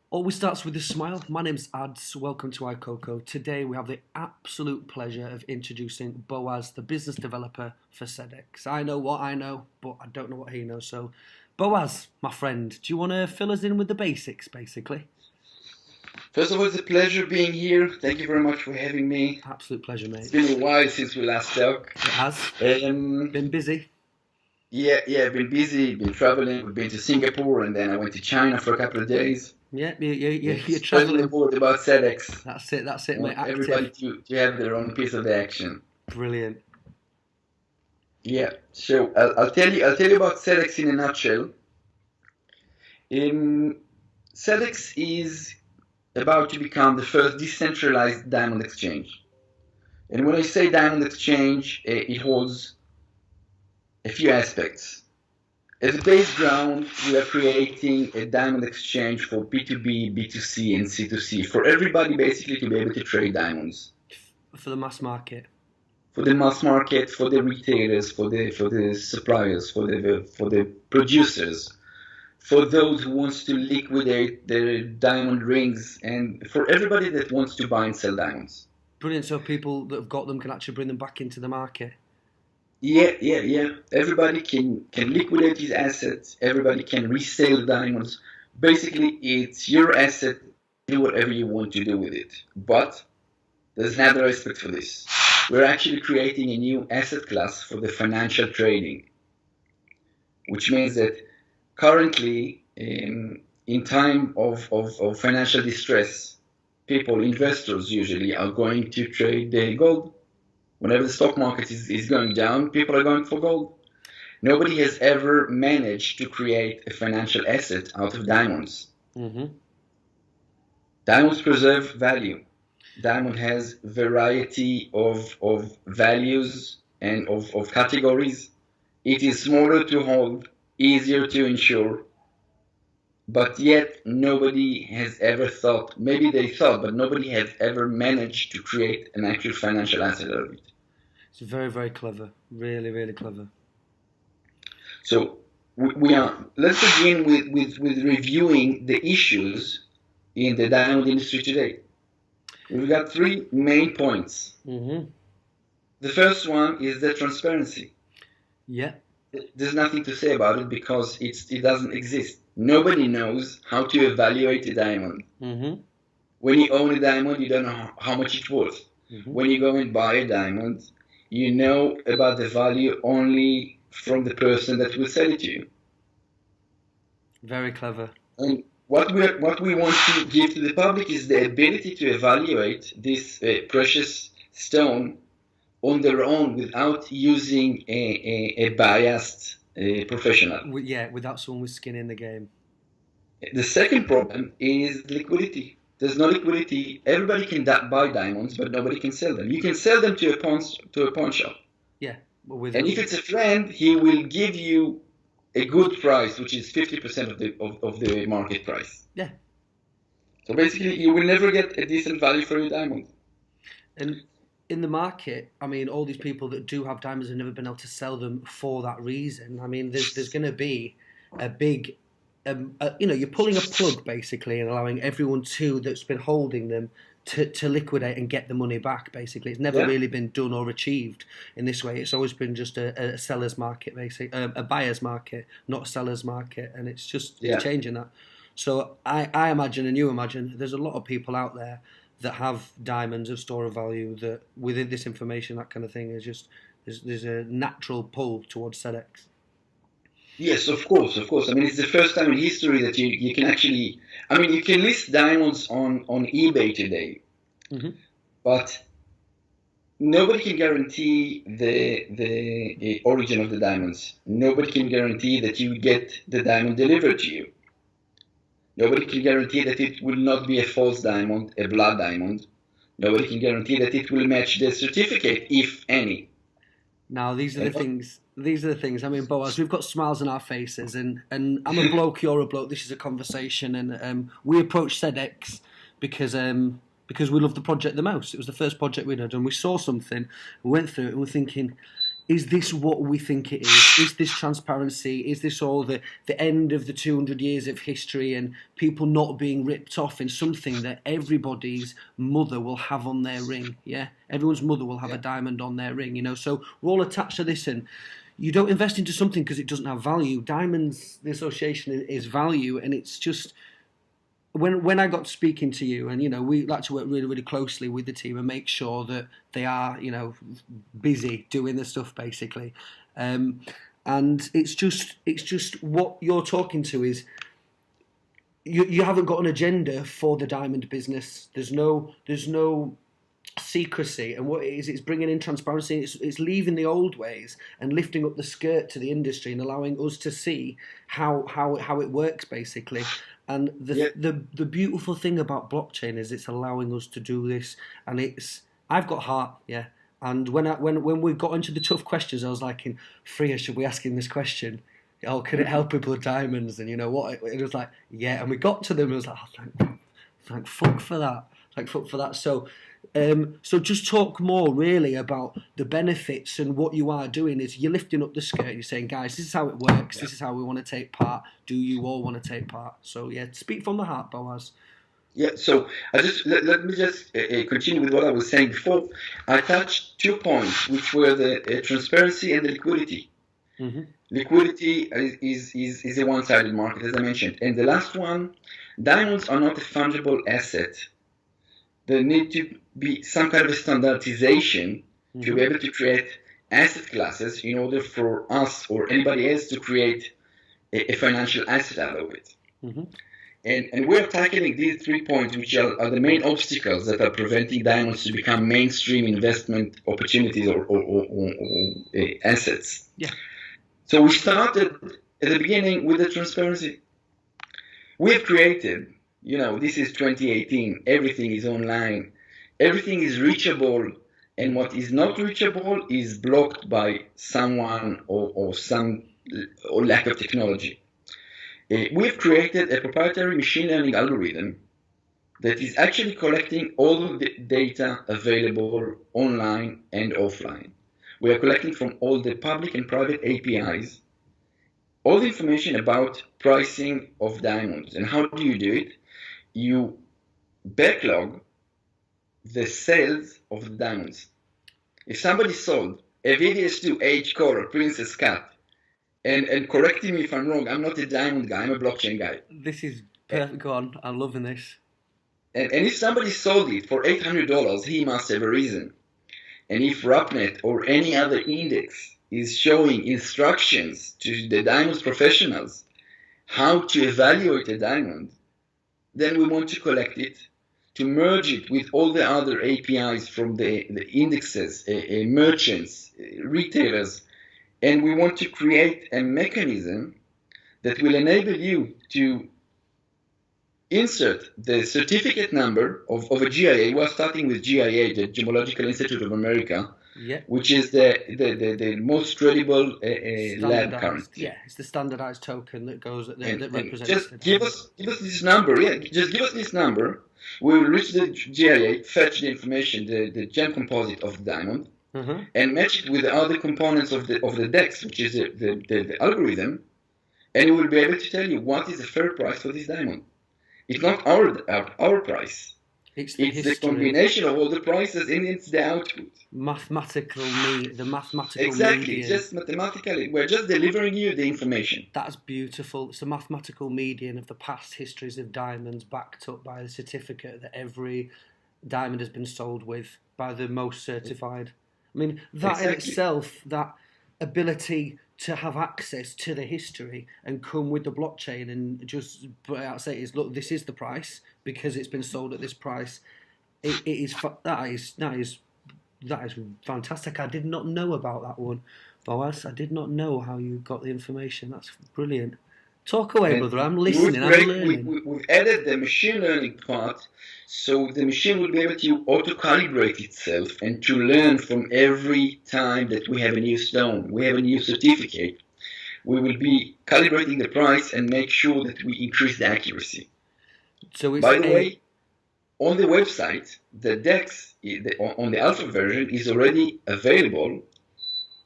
Always starts with a smile. My name's Ads. Welcome to iCoco. Today we have the absolute pleasure of introducing Boaz, the business developer for CEDEX. I know what I know, but I don't know what he knows. So, Boaz, my friend, do you want to fill us in with the basics, basically? First of all, it's a pleasure being here. Thank you very much for having me. Absolute pleasure, It's mate. been a while since we last talked. It has. Been busy. Yeah, I've been busy, been traveling. We've been to Singapore and then I went to China for a couple of days. Yeah, you're Spreading the travelling. word about CEDEX. That's I it, mate. want everybody Active. to have their own piece of the action. Brilliant. Yeah, so I'll tell you about CEDEX in a nutshell. Um, CEDEX is about to become the first decentralized diamond exchange. And when I say diamond exchange, it holds a few aspects. As a base ground, we are creating a diamond exchange for B2B, B2C, and C2C for everybody basically to be able to trade diamonds. For the mass market. For the mass market, for the retailers, for the suppliers, for the producers, for those who wants to liquidate their diamond rings, and for everybody that wants to buy and sell diamonds. Brilliant. So people that have got them can actually bring them back into the market. Yeah. Everybody can liquidate his assets. Everybody can resell the diamonds. Basically, it's your asset. Do whatever you want to do with it. But there's another aspect for this. We're actually creating a new asset class for the financial trading, which means that currently, in time of financial distress, people, investors usually, are going to trade gold. Whenever the stock market is going down, people are going for gold. Nobody has ever managed to create a financial asset out of diamonds. Mm-hmm. Diamonds preserve value. Diamond has variety of values and of categories. It is smaller to hold, easier to insure, but yet nobody has ever thought, maybe they thought, but nobody has ever managed to create an actual financial asset out of it. It's very, very clever. Really, really clever. So let's begin with reviewing the issues in the diamond industry today. We've got three main points. Mm-hmm. The first one is the transparency. Yeah. There's nothing to say about it because it doesn't exist. Nobody knows how to evaluate a diamond. Mm-hmm. When you own a diamond, you don't know how much it's worth. Mm-hmm. When you go and buy a diamond, you know about the value only from the person that will sell it to you. Very clever. And what we want to give to the public is the ability to evaluate this precious stone on their own without using a biased professional. Yeah, without someone with skin in the game. The second problem is liquidity. There's no liquidity. Everybody can buy diamonds, but nobody can sell them. You can sell them to a pawn shop. Yeah, but And if it's a friend, he will give you a good price, which is 50% of the market price. Yeah. So basically, you will never get a decent value for your diamond. And in the market, I mean, all these people that do have diamonds have never been able to sell them for that reason. I mean, there's going to be a big, you're pulling a plug basically and allowing everyone that's been holding them to liquidate and get the money back. Basically, it's never really been done or achieved in this way. It's always been just a seller's market, basically, a buyer's market, not a seller's market, and it's just changing that. So I imagine, and you imagine, there's a lot of people out there that have diamonds of store of value that within this information, that kind of thing, is just there's a natural pull towards CEDEX. Yes, of course. I mean, it's the first time in history that you can actually, I mean, you can list diamonds on eBay today, but nobody can guarantee the origin of the diamonds. Nobody can guarantee that you get the diamond delivered to you. Nobody can guarantee that it will not be a false diamond, a blood diamond. Nobody can guarantee that it will match the certificate, if any. Now, these are the things. I mean, Boaz, we've got smiles on our faces, and I'm a bloke, you're a bloke. This is a conversation, and we approached CEDEX because we loved the project the most. It was the first project we'd done. We saw something, we went through it, and we're thinking, is this what we think it is? Is this transparency? Is this all the end of the 200 years of history and people not being ripped off in something that everybody's mother will have on their ring? Yeah, everyone's mother will have a diamond on their ring, you know. So we're all attached to this, and you don't invest into something because it doesn't have value. Diamonds, the association is value, and it's just... When I got speaking to you, and you know, we like to work really, really closely with the team and make sure that they are, you know, busy doing the stuff basically, and it's just what you're talking to is you haven't got an agenda for the diamond business. There's no secrecy, and what it is, it's bringing in transparency. It's leaving the old ways and lifting up the skirt to the industry and allowing us to see how it works basically. And the beautiful thing about blockchain is it's allowing us to do this, and I've got heart, yeah. And when we got into the tough questions, I was like, Freya, should we ask him this question? Oh, can it help people with diamonds? And you know what? It was like, yeah. And we got to them, and I was like, oh, thank fuck for that. Thank fuck for that. So just talk more really about the benefits, and what you are doing is you're lifting up the skirt. You're saying, guys, this is how it works. This is how we want to take part. Do you all want to take part? So yeah, speak from the heart, Boaz. Yeah, so let me just continue with what I was saying before. I touched 2 points, which were the transparency and the liquidity. Mm-hmm. Liquidity is a one-sided market, as I mentioned. And the last one, diamonds are not a fungible asset. There need to be some kind of a standardization to be able to create asset classes in order for us or anybody else to create a financial asset out of it. Mm-hmm. And we're tackling these 3 points, which are the main obstacles that are preventing diamonds to become mainstream investment opportunities or assets. Yeah. So we started at the beginning with the transparency. We have created, you know, this is 2018, everything is online, everything is reachable, and what is not reachable is blocked by someone or lack of technology. We've created a proprietary machine learning algorithm that is actually collecting all of the data available online and offline. We are collecting from all the public and private APIs all the information about pricing of diamonds. And how do you do it? You backlog the sales of the diamonds. If somebody sold a VDS2 H color Princess Cut, and correcting me if I'm wrong, I'm not a diamond guy, I'm a blockchain guy. This is perfect. Go on, I'm loving this. And if somebody sold it for $800, he must have a reason. And if RapNet or any other index is showing instructions to the diamonds professionals how to evaluate a diamond, then we want to collect it, to merge it with all the other APIs from the indexes, merchants, retailers, and we want to create a mechanism that will enable you to insert the certificate number of a GIA. We're starting with GIA, the Gemological Institute of America, which is the most credible lab currently. Yeah, it's the standardized token that goes that represents. Just give us this number. Yeah, just give us this number. We will reach the GIA, fetch the information, the gem composite of the diamond, and match it with the other components of the DEX, which is the algorithm, and it will be able to tell you what is the fair price for this diamond. It's not our price. It's the combination of all the prices, and it's the output. The mathematical exactly. median. Just mathematically, we're just delivering you the information. That's beautiful. It's the mathematical median of the past histories of diamonds, backed up by the certificate that every diamond has been sold with by the most certified. I mean, that in itself, that ability to have access to the history and come with the blockchain and just put out, say, is look, this is the price because it's been sold at this price. That is fantastic. I did not know about that one, Boaz. I did not know how you got the information. That's brilliant. Talk away, brother. I'm listening. I'm learning. We've added the machine learning part, so the machine will be able to auto-calibrate itself and to learn from every time that we have a new stone, we have a new certificate. We will be calibrating the price and make sure that we increase the accuracy. So by the way, on the website, the DEX on the alpha version is already available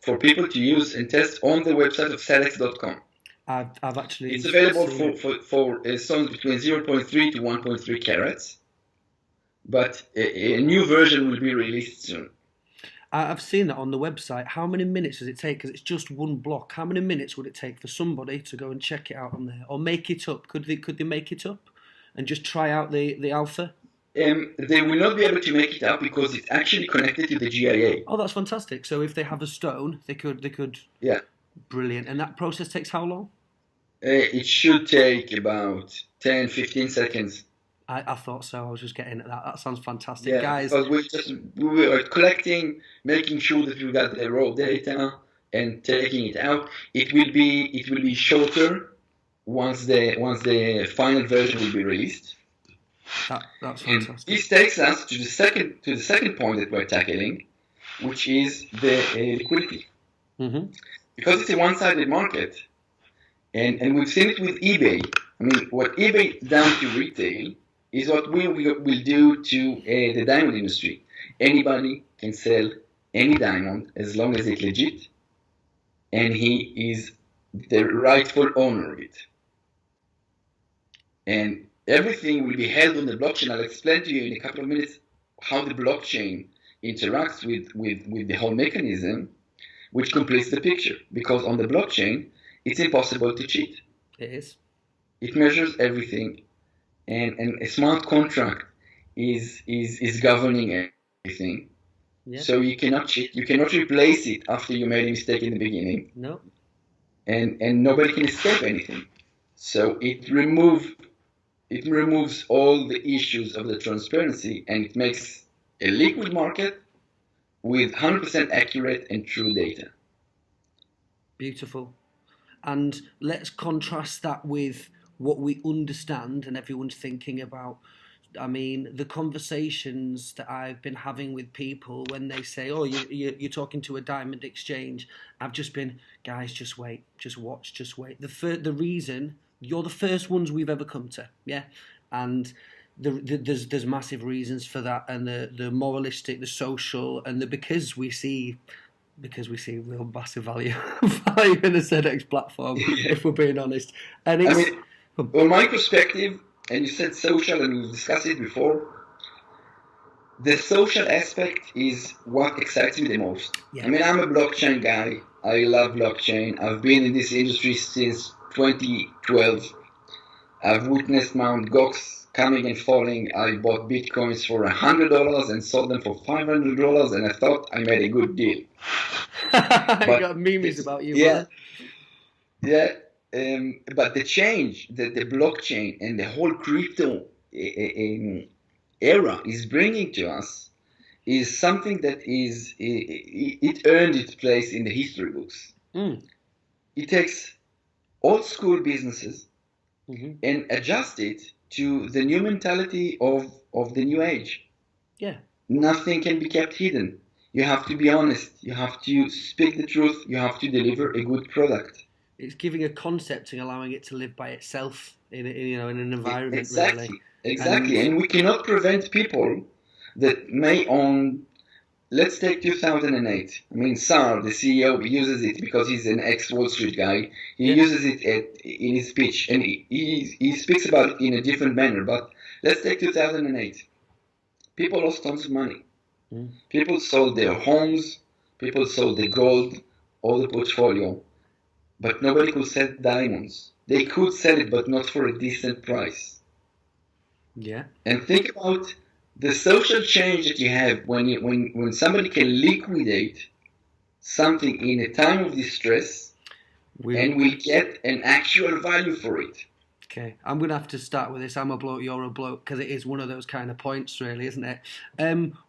for people to use and test on the website of CEDEX.com. I've actually. It's available for stones between 0.3 to 1.3 carats, but a new version will be released soon. I've seen that on the website. How many minutes does it take? Because it's just one block. How many minutes would it take for somebody to go and check it out on there, or make it up? Could they make it up and just try out the alpha? They will not be able to make it up because it's actually connected to the GIA. Oh, that's fantastic. So if they have a stone, they could. Yeah. Brilliant. And that process takes how long? It should take about 10, 15 seconds. I thought so. I was just getting at that. That sounds fantastic, Yeah, guys. because we were collecting, making sure that we got the raw data and taking it out. It will be shorter once the final version will be released. That's And fantastic. this takes us to the second point that we're tackling, which is the liquidity. Mm-hmm. Because it's a one-sided market, and we've seen it with eBay. I mean, what eBay done to retail is what we will do to the diamond industry. Anybody can sell any diamond as long as it's legit, and he is the rightful owner of it. And everything will be held on the blockchain. I'll explain to you in a couple of minutes how the blockchain interacts with the whole mechanism, which completes the picture. Because on the blockchain, it's impossible to cheat. It is. It measures everything, and a smart contract is governing everything. Yeah. So you cannot cheat. You cannot replace it after you made a mistake in the beginning. No. And nobody can escape anything. So it removes all the issues of the transparency, and it makes a liquid market with 100% accurate and true data. Beautiful. And let's contrast that with what we understand and everyone's thinking about. I mean, the conversations that I've been having with people when they say, oh, you're talking to a diamond exchange, I've just been, guys, just wait, just watch, just wait. The reason, you're the first ones we've ever come to, yeah? And there's massive reasons for that, and the moralistic, the social, and because we see real massive value in the CEDEX platform, if we're being honest. And it's, I mean, from my perspective, and you said social, and we've discussed it before, the social aspect is what excites me the most. Yeah. I mean, I'm a blockchain guy. I love blockchain. I've been in this industry since 2012. I've witnessed Mt. Gox coming and falling. I bought bitcoins for $100 and sold them for $500, and I thought I made a good deal. I got memes about you. Yeah, yeah. But the change that the blockchain and the whole crypto era is bringing to us is something that it earned its place in the history books. It takes old school businesses and adjust it to the new mentality of the new age. Yeah. Nothing can be kept hidden. You have to be honest. You have to speak the truth. You have to deliver a good product. It's giving a concept and allowing it to live by itself in an environment. Exactly. Really. Exactly. And we cannot prevent people that may own. Let's take 2008. I mean, Sar, the CEO, uses it because he's an ex-Wall Street guy. He uses it in his speech, and he speaks about it in a different manner. But let's take 2008. People lost tons of money. People sold their homes. People sold the gold, all the portfolio. But nobody could sell diamonds. They could sell it, but not for a decent price. Yeah. And think about the social change that you have when somebody can liquidate something in a time of distress and will get an actual value for it. Okay, I'm going to have to start with this. I'm a bloke, you're a bloke, because it is one of those kind of points, really, isn't it?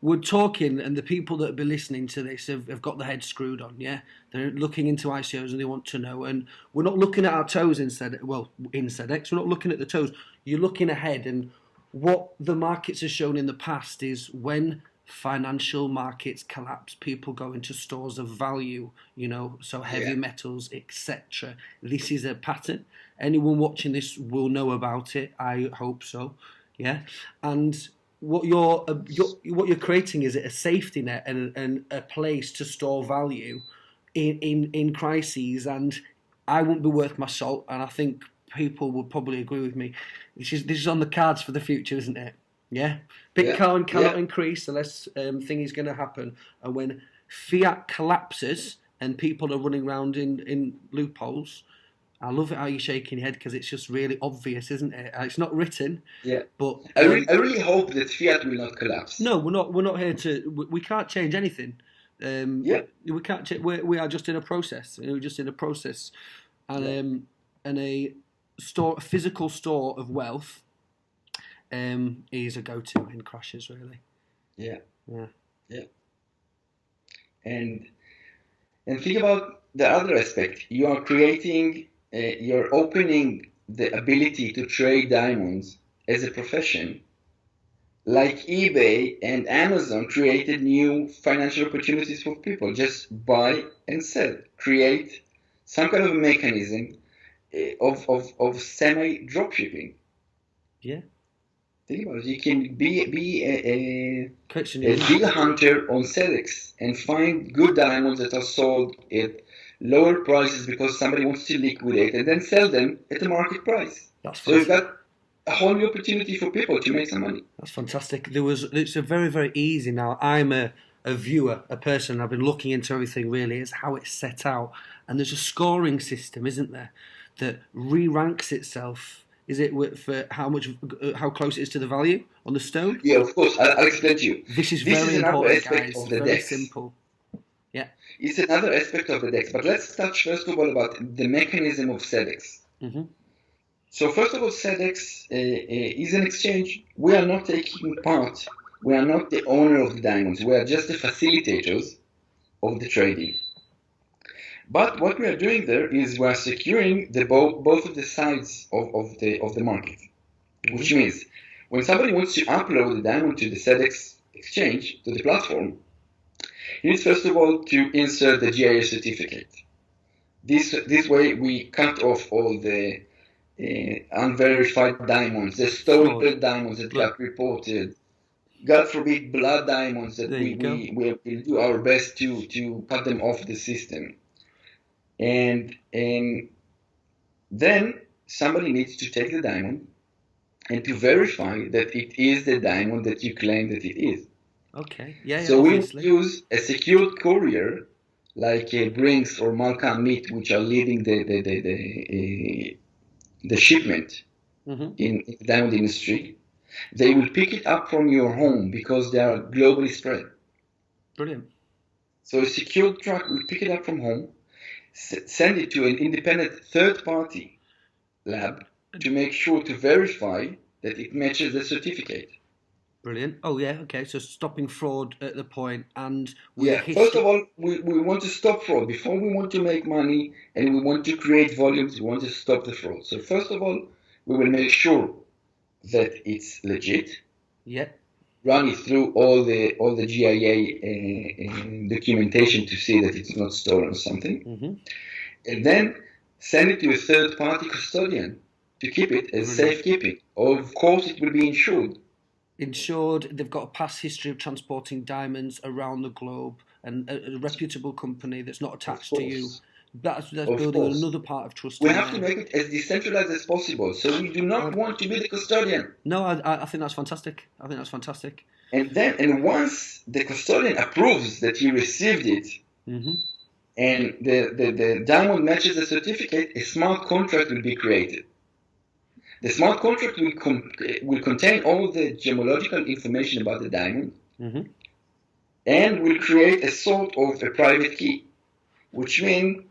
We're talking, and the people that have been listening to this have got their head screwed on, yeah? They're looking into ICOs and they want to know, and we're not looking at our toes in CEDEX, we're not looking at the toes. You're looking ahead, and what the markets have shown in the past is when financial markets collapse, people go into stores of value, so heavy metals, etc. This is a pattern. Anyone watching this will know about it. I hope so. Yeah. And what you're creating is a safety net and a place to store value in crises, and I won't be worth my salt. And I think people would probably agree with me. This is on the cards for the future, isn't it? Yeah, Bitcoin cannot increase unless thing is going to happen, and when fiat collapses and people are running around in loopholes. I love it how you're shaking your head because it's just really obvious, isn't it? It's not written, but I really hope that fiat will not collapse. No, we're not here to. We can't change anything. We can't. We are just in a process. We're just in a process, and a physical store of wealth, is a go-to in crashes, really. Yeah. And think about the other aspect. You are creating. You're opening the ability to trade diamonds as a profession, like eBay and Amazon created new financial opportunities for people. Just buy and sell. Create some kind of a mechanism of semi dropshipping. Yeah. Think about it. You can be a deal hunter on CEDEX and find good diamonds that are sold at lower prices because somebody wants to liquidate and then sell them at the market price. So you've got a whole new opportunity for people to make some money. That's fantastic. It's a very, very easy now. I'm a viewer, a person. I've been looking into everything really, is how it's set out. And there's a scoring system, isn't there, that re-ranks itself. Is it for how close it is to the value on the stone? Yeah, of course. I'll explain to you. This is very important, guys. Of the very DEX. Simple. Yeah. It's another aspect of the DEX. But let's touch first of all about the mechanism of CEDEX. Mm-hmm. So first of all, CEDEX is an exchange. We are not taking part. We are not the owner of the diamonds. We are just the facilitators of the trading. But what we are doing there is we are securing both of the sides of the market, which means when somebody wants to upload the diamond to the CEDEX exchange, to the platform, he needs first of all to insert the GIS certificate. This way we cut off all the unverified diamonds, the stolen diamonds that got reported, God forbid blood diamonds that we will do our best to cut them off the system. And then somebody needs to take the diamond and to verify that it is the diamond that you claim that it is. Okay. Yeah. So we use a secured courier like Brinks or Malcolm Meat, which are leading the shipment in the diamond industry. They will pick it up from your home because they are globally spread. Brilliant. So a secured truck will pick it up from home, send it to an independent third-party lab to make sure to verify that it matches the certificate. Brilliant. Oh, yeah, okay. So stopping fraud at the point and... First of all, we want to stop fraud. Before we want to make money and we want to create volumes, we want to stop the fraud. So first of all, we will make sure that it's legit. Yeah. Run it through all the GIA documentation to see that it's not stolen or something. And then send it to a third-party custodian to keep it as safekeeping. Of course, it will be insured. They've got a past history of transporting diamonds around the globe, and a reputable company that's not attached to you. That's building another part of trust. We have to make it as decentralized as possible, so we do not want to be the custodian. No, I think that's fantastic. And once the custodian approves that he received it, and the diamond matches the certificate, a smart contract will be created. The smart contract will contain all the gemological information about the diamond, and will create a sort of a private key, which means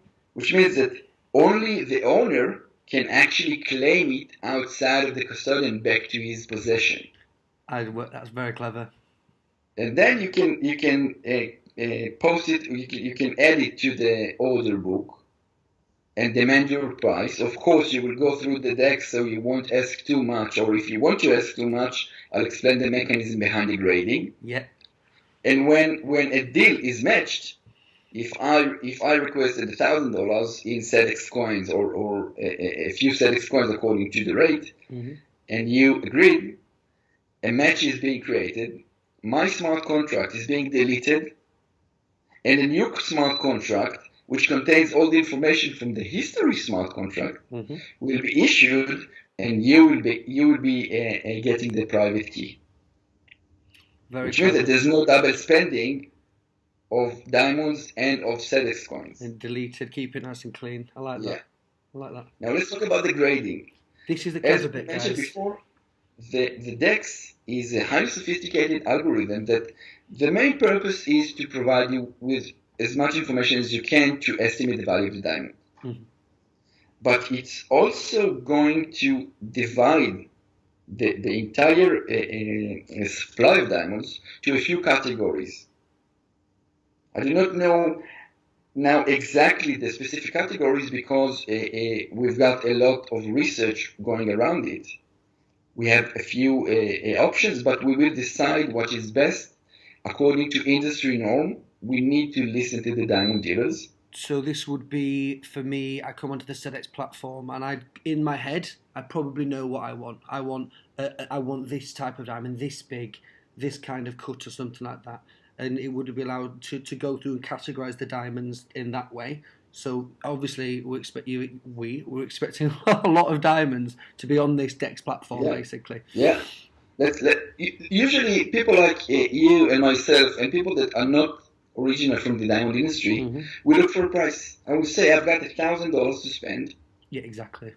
that only the owner can actually claim it outside of the custodian back to his possession. That's very clever. And then you can post it. You can add it to the order book and demand your price. Of course, you will go through the DEX, so you won't ask too much. Or if you want to ask too much, I'll explain the mechanism behind the grading. Yeah. And when a deal is matched, if I requested $1,000 in CEDEX coins or a few CEDEX coins according to the rate, and you agreed, a match is being created. My smart contract is being deleted, and a new smart contract which contains all the information from the history smart contract, will be issued, and you will be getting the private key. Which means that there's no double spending of diamonds and of CEDEX coins. And deleted, keep it nice and clean. I like that. I like that. Now let's talk about the grading. This is the clever bit, guys. As I mentioned before, the DEX is a highly sophisticated algorithm that the main purpose is to provide you with as much information as you can to estimate the value of the diamond. But it's also going to divide the entire supply of diamonds to a few categories. I do not know now exactly the specific categories because we've got a lot of research going around it. We have a few options, but we will decide what is best according to industry norm. We need to listen to the diamond dealers. So this would be, for me, I come onto the CEDEX platform and in my head, I probably know what I want. I want this type of diamond, this big, this kind of cut or something like that. And it would be allowed to go through and categorise the diamonds in that way. So obviously we're expecting a lot of diamonds to be on this DEX platform, basically. Yeah. Usually people like you and myself and people that are not original from the diamond industry, we look for a price. I would say I've got $1,000 to spend. Yeah, exactly.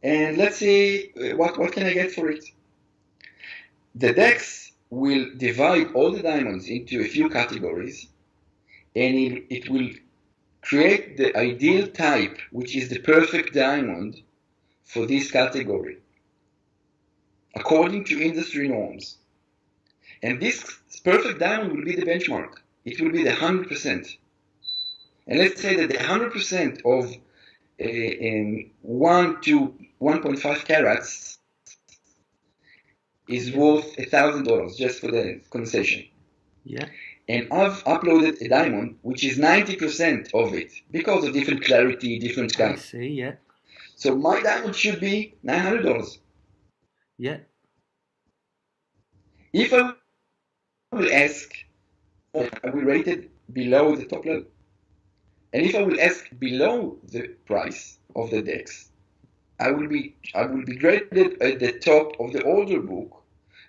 And let's see what can I get for it. The DEX will divide all the diamonds into a few categories, and it will create the ideal type, which is the perfect diamond for this category, according to industry norms. And this perfect diamond will be the benchmark. It will be the 100%. And let's say that the 100% of 1 to 1.5 carats is worth $1,000, just for the conversation. Yeah. And I've uploaded a diamond which is 90% of it because of different clarity, different color. I see, yeah. So my diamond should be $900. Yeah. If I will ask, I will rate it below the top level. And if I will ask below the price of the DEX, I will be graded at the top of the order book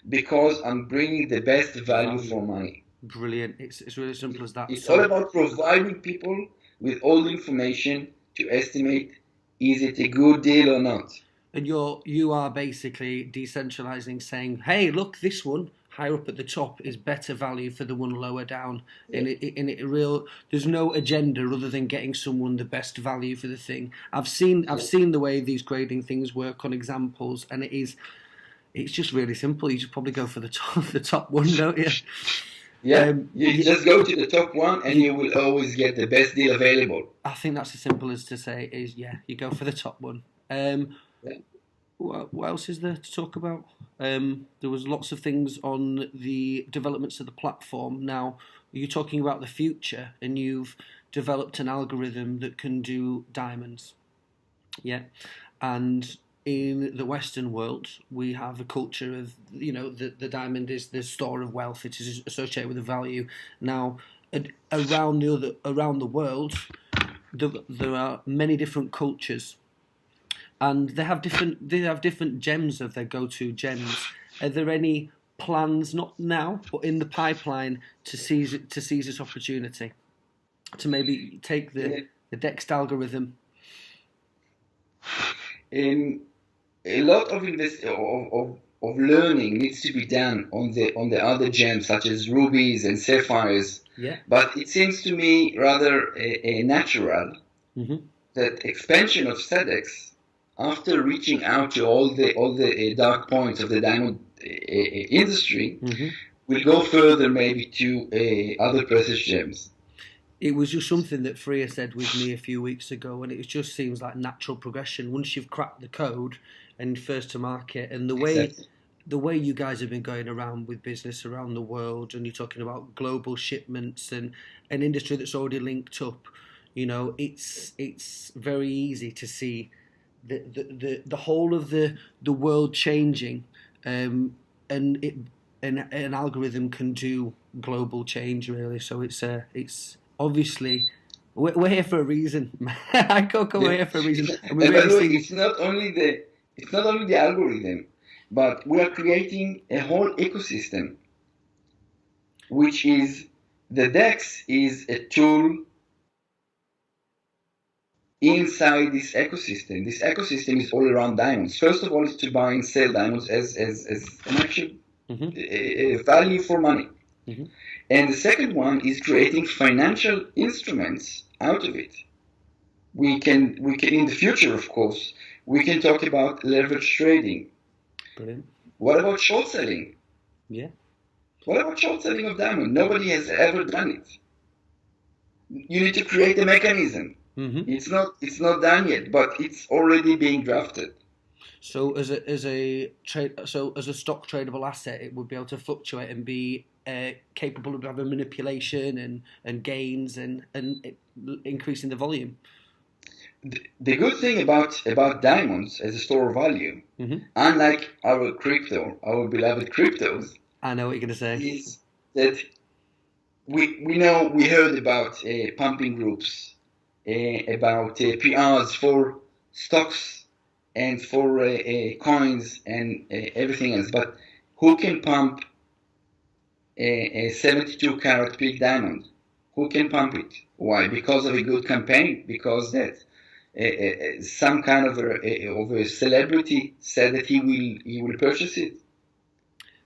because I'm bringing the best value for money. Brilliant. It's really simple as that. It's all about providing people with all the information to estimate is it a good deal or not. And you are basically decentralizing, saying, hey, look, this one higher up at the top is better value for the one lower down. Yeah. There's no agenda other than getting someone the best value for the thing. I've seen the way these grading things work on examples, and it's just really simple. You just probably go for the top one, don't you? Yeah, you just go to the top one and you will always get the best deal available. I think that's as simple as to say is, you go for the top one. What else is there to talk about? There was lots of things on the developments of the platform. Now, you're talking about the future, and you've developed an algorithm that can do diamonds. Yeah, and in the Western world, we have a culture of, the diamond is the store of wealth. It is associated with a value. Now, around the world, there are many different cultures, and they have different gems of their go-to gems. Are there any plans, not now, but in the pipeline, to seize this opportunity, to maybe take the DEX algorithm? A lot of learning needs to be done on the other gems such as rubies and sapphires. Yeah. But it seems to me rather natural that expansion of CEDEX, after reaching out to all the dark points of the diamond industry, will go further maybe to other precious gems. It was just something that Freya said with me a few weeks ago, and it just seems like natural progression. Once you've cracked the code and first to market, and the way you guys have been going around with business around the world, and you're talking about global shipments and an industry that's already linked up, it's very easy to see the whole of the world changing, and an algorithm can do global change really. So it's obviously We're here for a reason. I come Yeah. here for a reason, and we And by really the way, see. it's not only the algorithm, but we are creating a whole ecosystem, which is the DEX is a tool inside this ecosystem. This ecosystem is all around diamonds. First of all, is to buy and sell diamonds as an actual value for money. Mm-hmm. And the second one is creating financial instruments out of it. We can in the future, of course, we can talk about leverage trading. Brilliant. What about short selling? Yeah. What about short selling of diamond? Nobody has ever done it. You need to create a mechanism. Mm-hmm. It's not done yet, but it's already being drafted. So as a stock tradable asset, it would be able to fluctuate and be capable of having manipulation and gains and increasing the volume. The good thing about diamonds as a store of value, unlike our beloved cryptos, I know what you're going to say. is that we heard about pumping groups, about PRs for stocks and for coins and everything else. But who can pump a 72 carat peak diamond? Who can pump it? Why? Because of a good campaign. Because that some kind of a celebrity said that he will purchase it.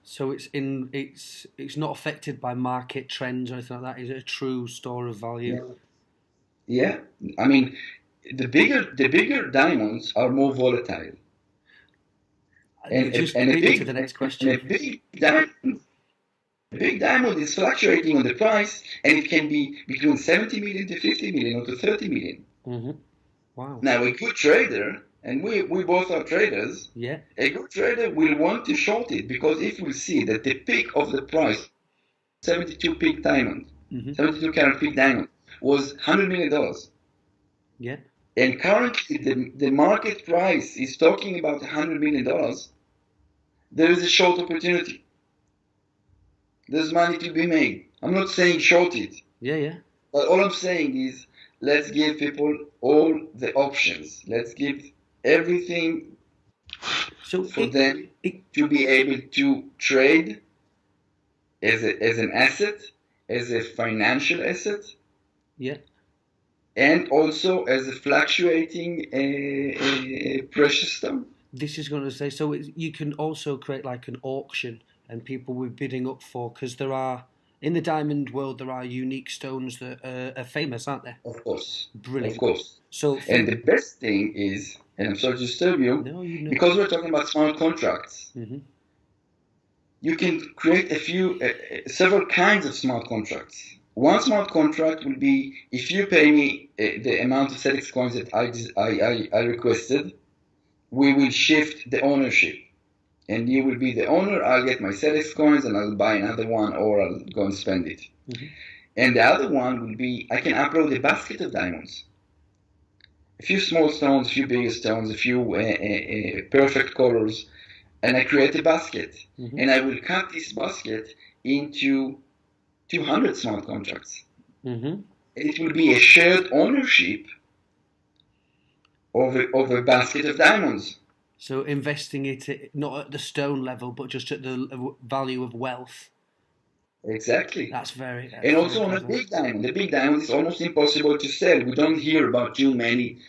So it's not affected by market trends or anything like that. Is it a true store of value? Yeah. I mean, the bigger diamonds are more volatile. And beat me to the next question. And a big diamond is fluctuating on the price, and it can be between 70 million to 50 million or to 30 million. Mm-hmm. Wow. Now, a good trader, and we both are traders, yeah, a good trader will want to short it because if we see that the peak of the price, 72 peak diamond, 72 carat peak diamond, was $100 million. Yeah. And currently the market price is talking about $100 million. There is a short opportunity. There's money to be made. I'm not saying short it. Yeah. But all I'm saying is let's give people all the options. Let's give everything for them to be able to trade as an asset, as a financial asset. Yeah. And also as a fluctuating precious stone. This is going to say, so you can also create like an auction and people will be bidding up for, because there are, in the diamond world, there are unique stones that are famous, aren't there? Of course. Brilliant. Of course. So, and the best thing is, and I'm sorry to disturb you, because we're talking about smart contracts, you can create several kinds of smart contracts. One smart contract will be, if you pay me the amount of CEDEX coins that I requested, we will shift the ownership. And you will be the owner, I'll get my CEDEX coins and I'll buy another one or I'll go and spend it. And the other one will be, I can upload a basket of diamonds. A few small stones, a few bigger stones, a few perfect colors, and I create a basket. And I will cut this basket into 200 smart contracts. It will be a shared ownership of a basket of diamonds. So investing it not at the stone level, but just at the value of wealth. Exactly. That's very. And also on a big diamond. The big diamond is almost impossible to sell. We don't hear about too many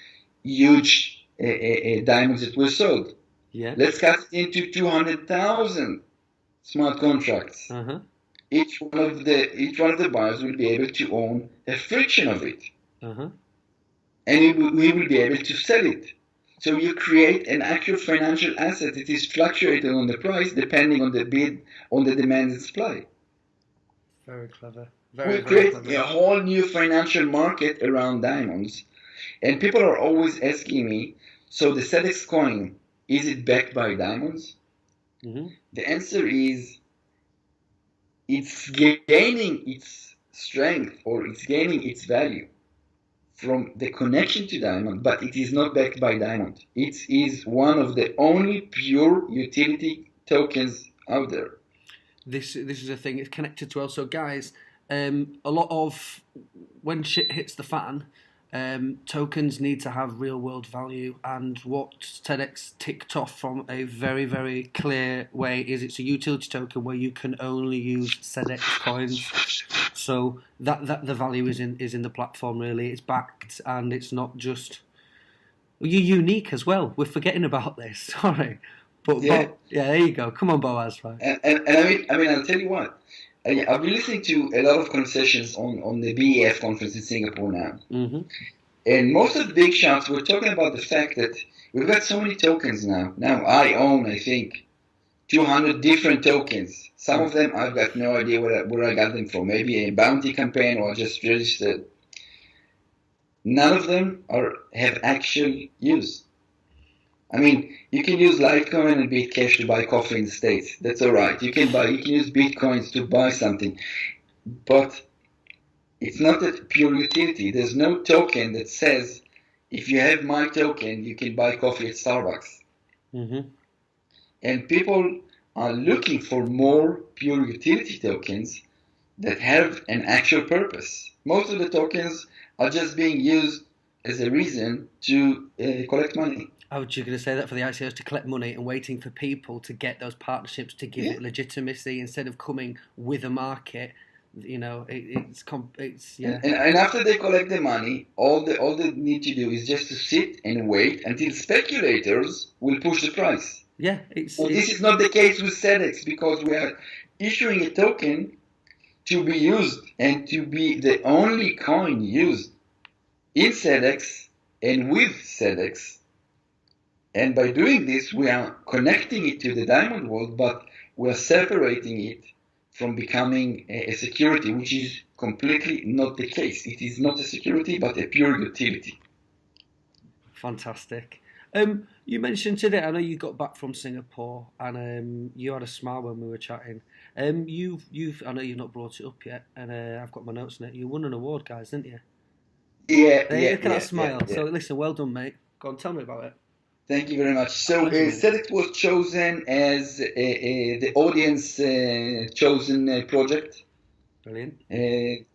huge diamonds that were sold. Yeah. Let's cut it into 200,000 smart contracts. Each one of the buyers will be able to own a fraction of it. And we will be able to sell it. So you create an actual financial asset that is fluctuating on the price depending on the bid, on the demand and supply. Very clever. We create a whole new financial market around diamonds. And people are always asking me, so the CEDEX coin, is it backed by diamonds? The answer is, it's gaining its strength or it's gaining its value from the connection to diamond, but it is not backed by diamond. It is one of the only pure utility tokens out there. This is a thing. It's connected to also, guys. a lot of when shit hits the fan, tokens need to have real world value, and what CEDEX ticked off from a very, very clear way is it's a utility token where you can only use CEDEX coins. So that the value is in the platform. Really, it's backed, and it's not just you're unique as well. We're forgetting about this. Sorry, but Yeah. yeah, there you go. Come on, Boaz, right? And I mean, I'll tell you what. I've been listening to a lot of conversations on the BEF conference in Singapore now. Mm-hmm. And most of the big shots were talking about the fact that we've got so many tokens now. Now I own, I think, 200 different tokens. Some of them I've got no idea where I got them from. Maybe a bounty campaign or just registered. None of them have actual use. I mean, you can use Litecoin and Bitcash to buy coffee in the States. That's all right. You can use Bitcoins to buy something, but it's not a pure utility. There's no token that says if you have my token, you can buy coffee at Starbucks. Mm-hmm. And people are looking for more pure utility tokens that have an actual purpose. Most of the tokens are just being used as a reason to collect money. I was just going to say that for the ICOs to collect money and waiting for people to get those partnerships to give it legitimacy instead of coming with a market. You know, it's yeah. And after they collect the money, all they need to do is just to sit and wait until speculators will push the price. Yeah, this is not the case with CEDEX because we are issuing a token to be used and to be the only coin used in CEDEX and with CEDEX. And by doing this, we are connecting it to the diamond world, but we are separating it from becoming a security, which is completely not the case. It is not a security, but a pure utility. Fantastic. You mentioned today, I know you got back from Singapore, and you had a smile when we were chatting. I know you've not brought it up yet, and I've got my notes in it. You won an award, guys, didn't you? Yeah. Look at that smile. Yeah. So listen, well done, mate. Go on, tell me about it. Thank you very much. So CEDEX was chosen as the audience chosen project. Brilliant.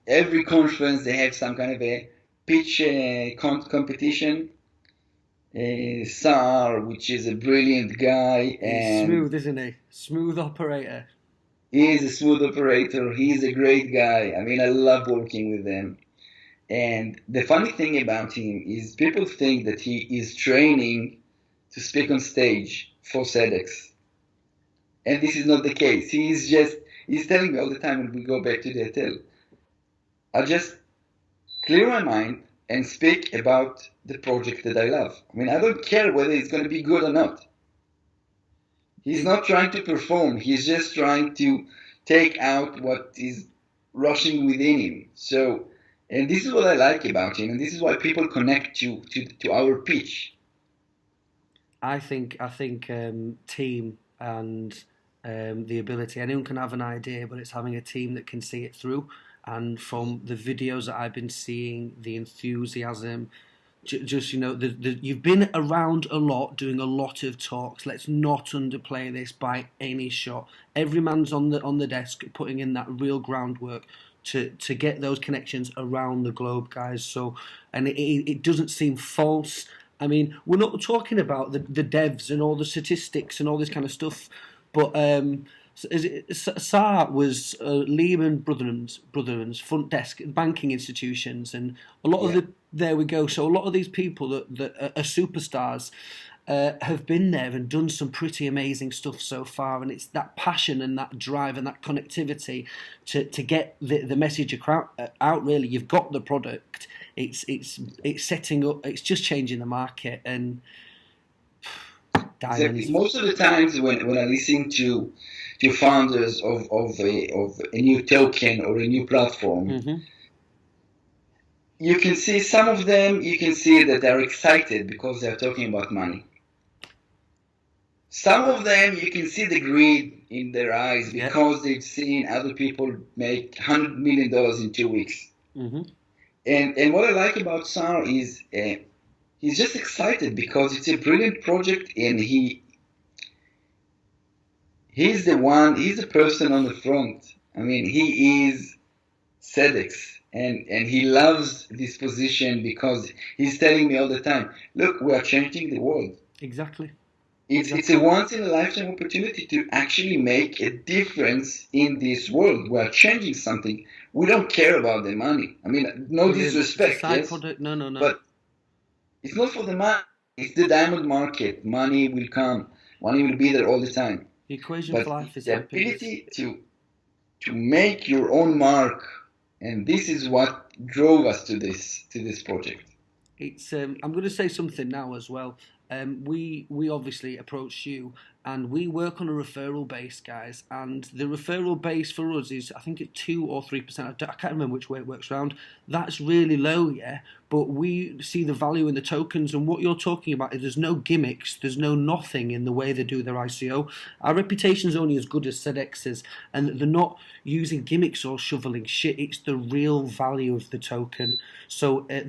Every conference they have some kind of a pitch competition. Sar, which is a brilliant guy. He's smooth, isn't he? Smooth operator. He is a smooth operator. He's a great guy. I mean, I love working with him. And the funny thing about him is people think that he is training to speak on stage for CEDEX. And this is not the case. He's telling me all the time when we go back to the hotel, I'll just clear my mind and speak about the project that I love. I mean, I don't care whether it's going to be good or not. He's not trying to perform. He's just trying to take out what is rushing within him. So, and this is what I like about him, and this is why people connect to our pitch. I think team and the ability. Anyone can have an idea, but it's having a team that can see it through. And from the videos that I've been seeing, the enthusiasm, just you've been around a lot, doing a lot of talks. Let's not underplay this by any shot. Every man's on the desk, putting in that real groundwork to get those connections around the globe, guys. So, and it doesn't seem false. I mean, we're not talking about the devs and all the statistics and all this kind of stuff, but SAR was Lehman Brothers front desk banking institutions, and a lot of there we go. So a lot of these people that are superstars have been there and done some pretty amazing stuff so far, and it's that passion and that drive and that connectivity to get the message out. Really, you've got the product. It's setting up. It's just changing the market and. Exactly. Most of the times when I listen to founders of a new token or a new platform, you can see some of them. You can see that they're excited because they're talking about money. Some of them, you can see the greed in their eyes because they've seen other people make $100 million in 2 weeks. And what I like about SAR is he's just excited because it's a brilliant project, and he's the person on the front. I mean, he is CEDEX, and he loves this position because he's telling me all the time, look, we are changing the world. Exactly. It's a once in a lifetime opportunity to actually make a difference in this world. We are changing something. We don't care about the money. I mean, no Brilliant. disrespect, It's a side yes, product. No. but it's not for the money. It's the diamond market. Money will come. Money will be there all the time. The equation for But life is the happiness. ability to make your own mark, and this is what drove us to this project. It's I'm going to say something now as well. We obviously approached you, and we work on a referral base, guys. And the referral base for us is, I think it's 2 or 3%. I can't remember which way it works around. That's really low, yeah. But we see the value in the tokens, and what you're talking about is there's no gimmicks, there's no nothing in the way they do their ICO. Our reputation's only as good as CEDEX's, and they're not using gimmicks or shoveling shit. It's the real value of the token. So I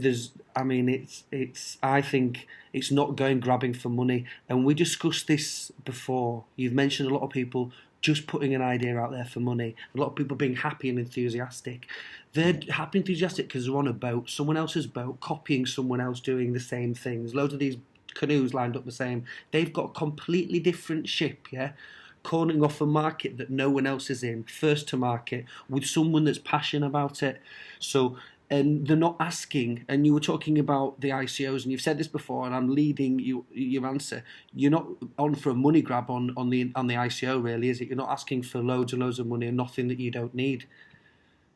think it's not going grabbing for money. And we discussed this before. You've mentioned a lot of people just putting an idea out there for money. A lot of people being happy and enthusiastic. They're happy and enthusiastic because they're on a boat, someone else's boat, copying someone else doing the same things. Loads of these canoes lined up the same. They've got a completely different ship, yeah? Cornering off a market that no one else is in, first to market, with someone that's passionate about it. So, and they're not asking, and you were talking about the ICOs, and you've said this before, and I'm leading your answer. You're not on for a money grab on the ICO, really, is it? You're not asking for loads and loads of money and nothing that you don't need.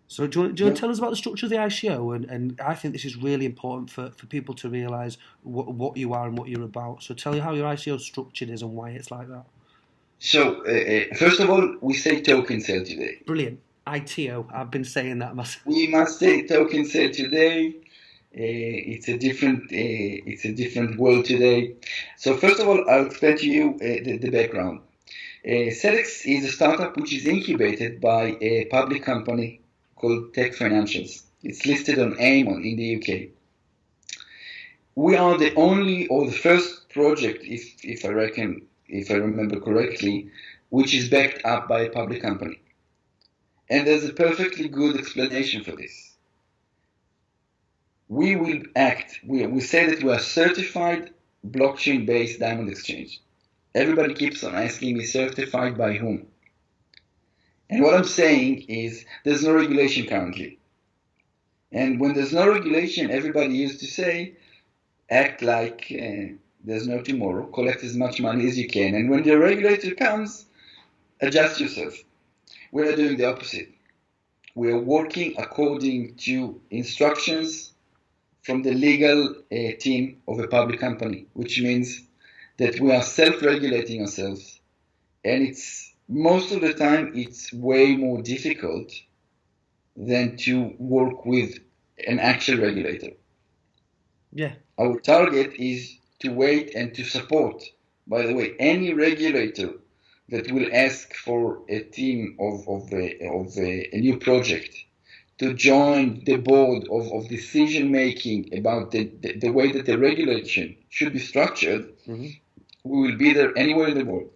So do you want to tell us about the structure of the ICO? And I think this is really important for people to realise what you are and what you're about. So tell you how your ICO structured is and why it's like that. So, first of all, we say token sale today. Brilliant. ITO. I've been saying that myself. We must say token sale today. It's a different world today. So first of all, I'll explain to you the background. CEDEX is a startup which is incubated by a public company called Tech Financials. It's listed on AIM in the UK. We are the only or the first project, if I remember correctly, which is backed up by a public company. And there's a perfectly good explanation for this. We will act, we say that we are certified blockchain-based diamond exchange. Everybody keeps on asking me, certified by whom? And what I'm saying is there's no regulation currently. And when there's no regulation, everybody used to say, act like there's no tomorrow, collect as much money as you can. And when the regulator comes, adjust yourself. We are doing the opposite. We are working according to instructions from the legal team of a public company, which means that we are self-regulating ourselves, and it's most of the time it's way more difficult than to work with an actual regulator. Yeah. Our target is to wait and to support, by the way, any regulator that will ask for a team of a new project to join the board of decision making about the way that the regulation should be structured. Mm-hmm. We will be there anywhere in the world.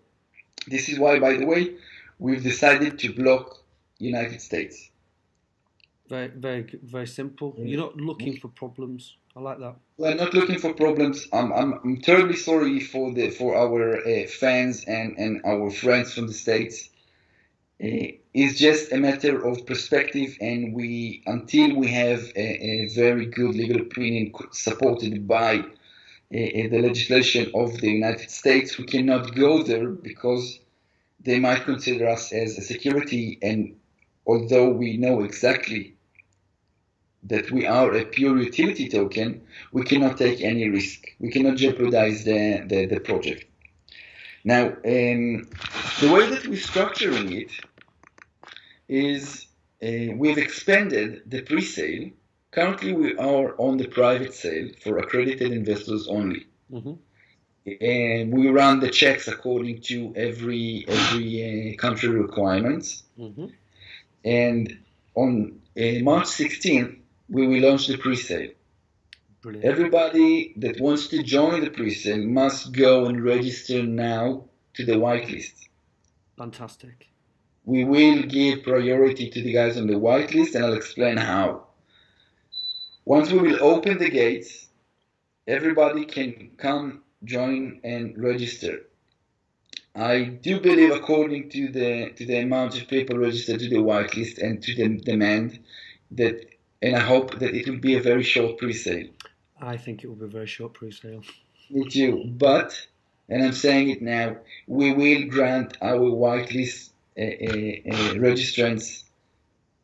This is why, by the way, we've decided to block United States. Very, very, very simple. You're not looking for problems. I like that. We're not looking for problems. I'm terribly sorry for our fans and our friends from the States. It's just a matter of perspective, and until we have a very good legal opinion supported by the legislation of the United States, we cannot go there because they might consider us as a security, and although we know exactly that we are a pure utility token, we cannot take any risk. We cannot jeopardize the project. Now, the way that we're structuring it is we've expanded the pre-sale. Currently, we are on the private sale for accredited investors only. Mm-hmm. And we run the checks according to every country requirements. Mm-hmm. And on March 16th, we will launch the pre-sale. Brilliant. Everybody that wants to join the pre-sale must go and register now to the whitelist. Fantastic. we will give priority to the guys on the whitelist, and I'll explain how. Once we will open the gates, everybody can come, join, and register. I do believe, according to the amount of people registered to the whitelist and to the demand, that, and I hope that it will be a very short pre-sale. I think it will be a very short pre-sale. Me too, but, and I'm saying it now, we will grant our whitelist registrants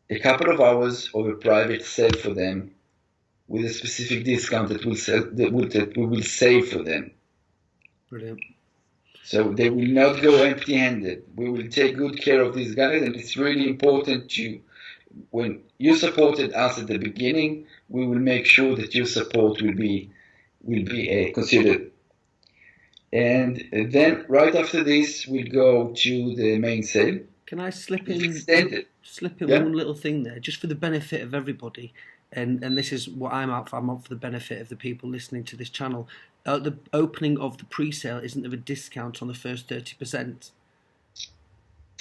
a couple of hours of a private sale for them, with a specific discount that we will save for them. Brilliant. So they will not go empty-handed. We will take good care of these guys, and it's really important when you supported us at the beginning, we will make sure that your support will be considered. And then right after this, we'll go to the main sale. Can I slip in Yeah. one little thing there, just for the benefit of everybody? And this is what I'm out for. I'm out for the benefit of the people listening to this channel. At the opening of the pre-sale, isn't there a discount on the first 30%?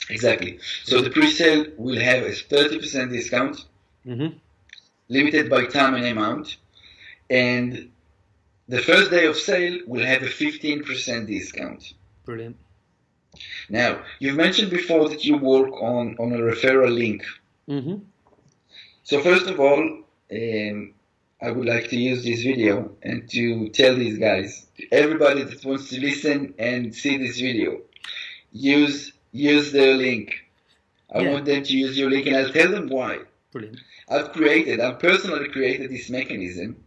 Exactly. So the pre-sale will have a 30% discount, limited by time and amount, and the first day of sale will have a 15% discount. Brilliant. Now, you've mentioned before that you work on a referral link. So first of all, I would like to use this video and to tell these guys, everybody that wants to listen and see this video, use their link. I want them to use your link, and I'll tell them why. Brilliant. I've personally created this mechanism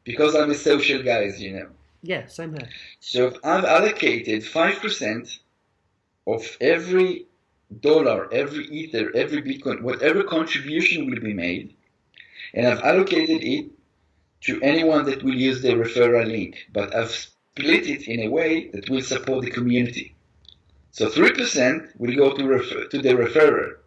because I'm a social guy, as you know. Yeah, same here. So I've allocated 5% of every dollar, every ether, every Bitcoin, whatever contribution will be made, and I've allocated it to anyone that will use the referral link, but I've split it in a way that will support the community. So 3% will go to the referrer,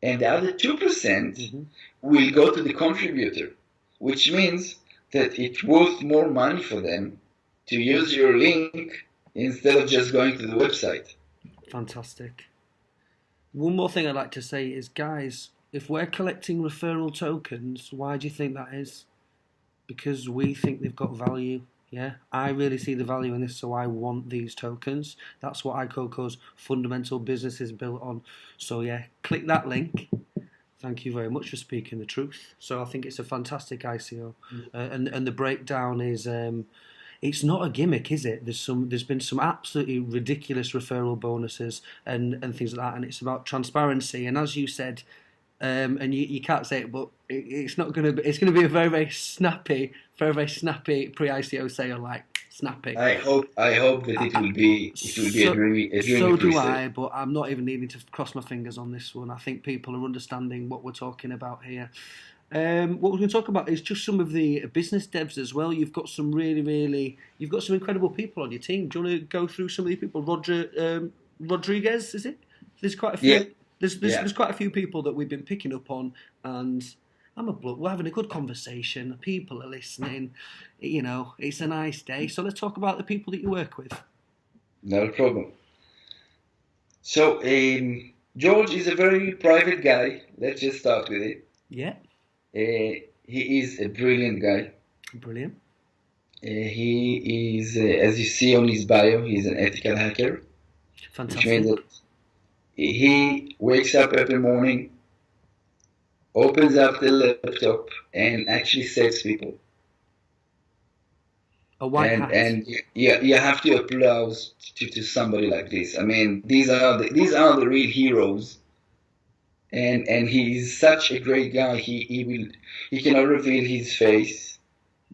and the other 2% will go to the contributor, which means that it's worth more money for them to use your link instead of just going to the website. Fantastic. One more thing I'd like to say is, guys, if we're collecting referral tokens, why do you think that is? Because we think they've got value. Yeah, I really see the value in this, so I want these tokens. That's what iCoco's fundamental business is built on. So yeah, click that link. Thank you very much for speaking the truth. So I think it's a fantastic ICO, and the breakdown is, it's not a gimmick, is it? There's been some absolutely ridiculous referral bonuses and things like that, and it's about transparency. And as you said, and you can't say it, but it's gonna be a very snappy pre-ICO sale, like snappy. I hope that it will be a dreamy So do pre-sale. I, but I'm not even needing to cross my fingers on this one. I think people are understanding what we're talking about here. What we're going to talk about is just some of the business devs as well. You've got some you've got some incredible people on your team. Do you want to go through some of the people? Rodriguez, is it? There's quite a few. Yeah. There's quite a few people that we've been picking up on, and we're having a good conversation. People are listening. You know, it's a nice day. So let's talk about the people that you work with. No problem. So George is a very private guy. Let's just start with it. Yeah. He is a brilliant guy. Brilliant. He is, as you see on his bio, he's an ethical hacker. Fantastic. Which means that he wakes up every morning, opens up the laptop, and actually saves people. A white hat. And you have to applaud to somebody like this. I mean, these are the real heroes. And he's such a great guy. He cannot reveal his face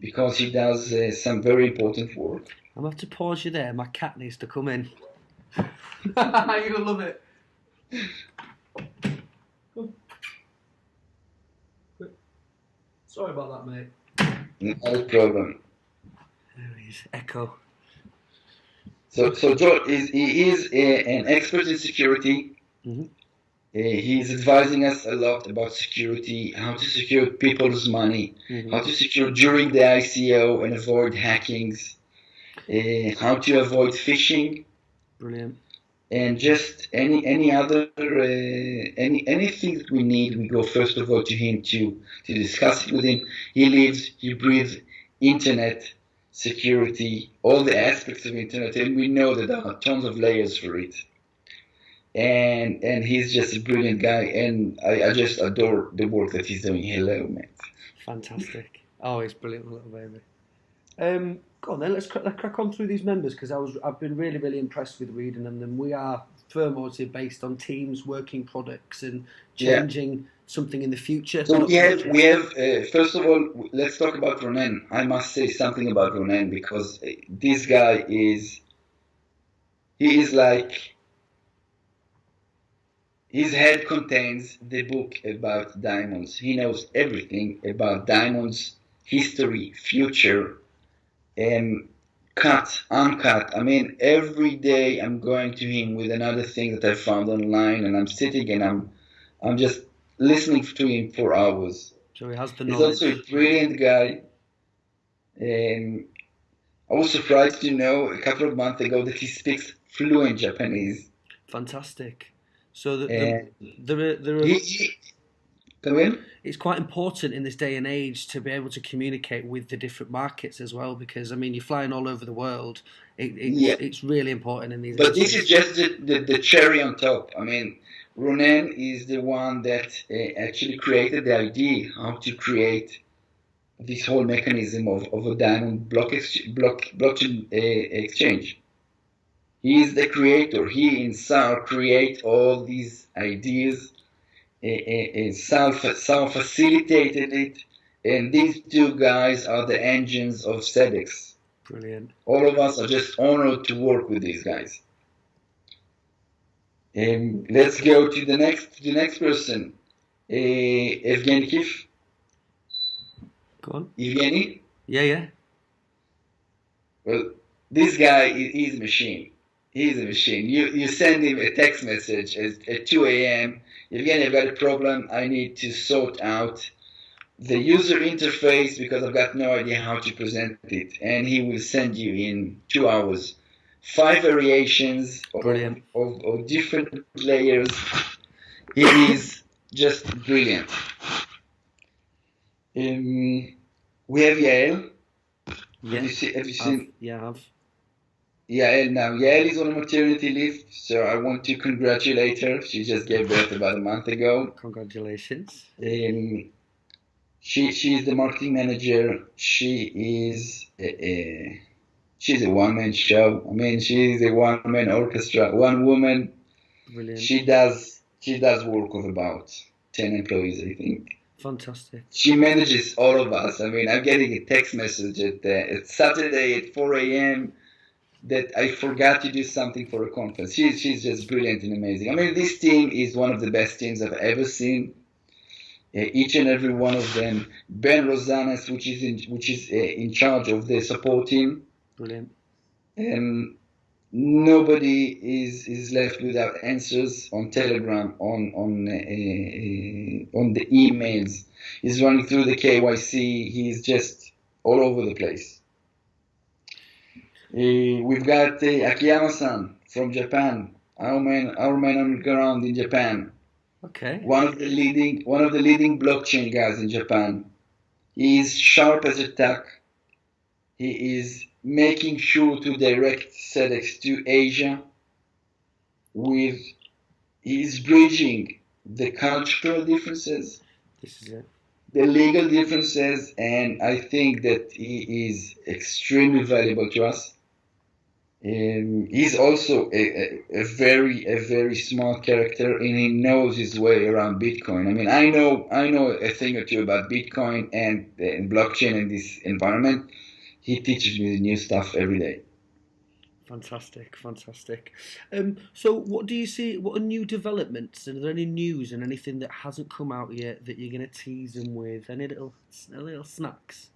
because he does some very important work. I'm going to have to pause you there. My cat needs to come in. You're going to love it. Sorry about that, mate. No problem. There he is. Echo. So George is an expert in security. He's advising us a lot about security, how to secure people's money, how to secure during the ICO and avoid hackings, how to avoid phishing. Brilliant. and just any other anything that we need, we go first of all to him to discuss it with him. He breathes internet security, all the aspects of internet, and we know that there are tons of layers for it. And he's just a brilliant guy, and I just adore the work that he's doing. Hello, man. Fantastic. Oh, he's brilliant, little baby. Go on then. Let's crack on through these members because I've been really really impressed with reading them. And we are firm obviously based on teams working products and changing something in the future. So we have first of all, let's talk about Ronen. I must say something about Ronen because this guy he is like, his head contains the book about diamonds. He knows everything about diamonds, history, future, and cut, uncut. I mean, every day I'm going to him with another thing that I found online, and I'm sitting and I'm just listening to him for hours. So he has the knowledge. He's also a brilliant guy. And I was surprised to know a couple of months ago that he speaks fluent Japanese. Fantastic. So there are. Come in? It's quite important in this day and age to be able to communicate with the different markets as well, because I mean you're flying all over the world. It's really important in these. But this is just the cherry on top. I mean, Ronen is the one that actually created the idea how to create this whole mechanism of a diamond blockchain exchange. He is the creator. He and Sal create all these ideas. Sal facilitated it, and these two guys are the engines of CEDEX. Brilliant. All of us are just honored to work with these guys. Let's go to the next person. Evgeny Kif. Go on. Evgeny? Yeah. Well, this guy is a machine. He's a machine. You send him a text message at 2 a.m. Evgeny, I've got a problem. I need to sort out the user interface because I've got no idea how to present it. And he will send you in 2 hours 5 variations of different layers. He is just brilliant. We have Yael. Yeah. Have you seen? Yeah, I have. Yael now. Yael is on maternity leave, so I want to congratulate her. She just gave birth about a month ago. Congratulations. She is the marketing manager. She's a one-man show. I mean, she's a one-man orchestra, one woman. Brilliant. She does work of about 10 employees, I think. Fantastic. She manages all of us. I mean, I'm getting a text message at Saturday at 4 a.m. that I forgot to do something for a conference. She's just brilliant and amazing. I mean, this team is one of the best teams I've ever seen. Each and every one of them. Ben Rosanes, which is in charge of the support team. Brilliant. Nobody is left without answers on Telegram, on the emails. He's running through the KYC. He's just all over the place. We've got Akiyama-san from Japan. Our man on the ground in Japan. Okay. One of the leading blockchain guys in Japan. He is sharp as a tack. He is making sure to direct CEDEX to Asia. He is bridging the cultural differences, this is it, the legal differences, and I think that he is extremely valuable to us. He's also a very smart character, and he knows his way around Bitcoin. I mean, I know a thing or two about Bitcoin and blockchain in this environment. He teaches me new stuff every day. Fantastic. So what do you see, what are new developments? Are there any news and anything that hasn't come out yet that you're going to tease them with? Any little snacks?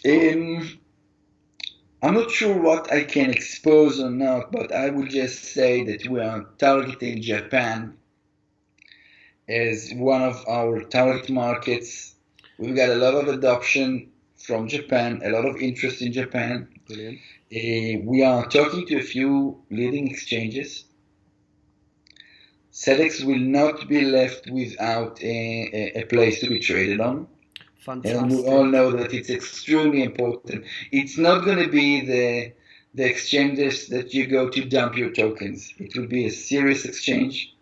I'm not sure what I can expose or not, but I will just say that we are targeting Japan as one of our target markets. We've got a lot of adoption from Japan, a lot of interest in Japan. Brilliant. We are talking to a few leading exchanges. CEDEX will not be left without a place to be traded on. Fantastic. And we all know that it's extremely important. It's not going to be the exchanges that you go to dump your tokens. It will be a serious exchange.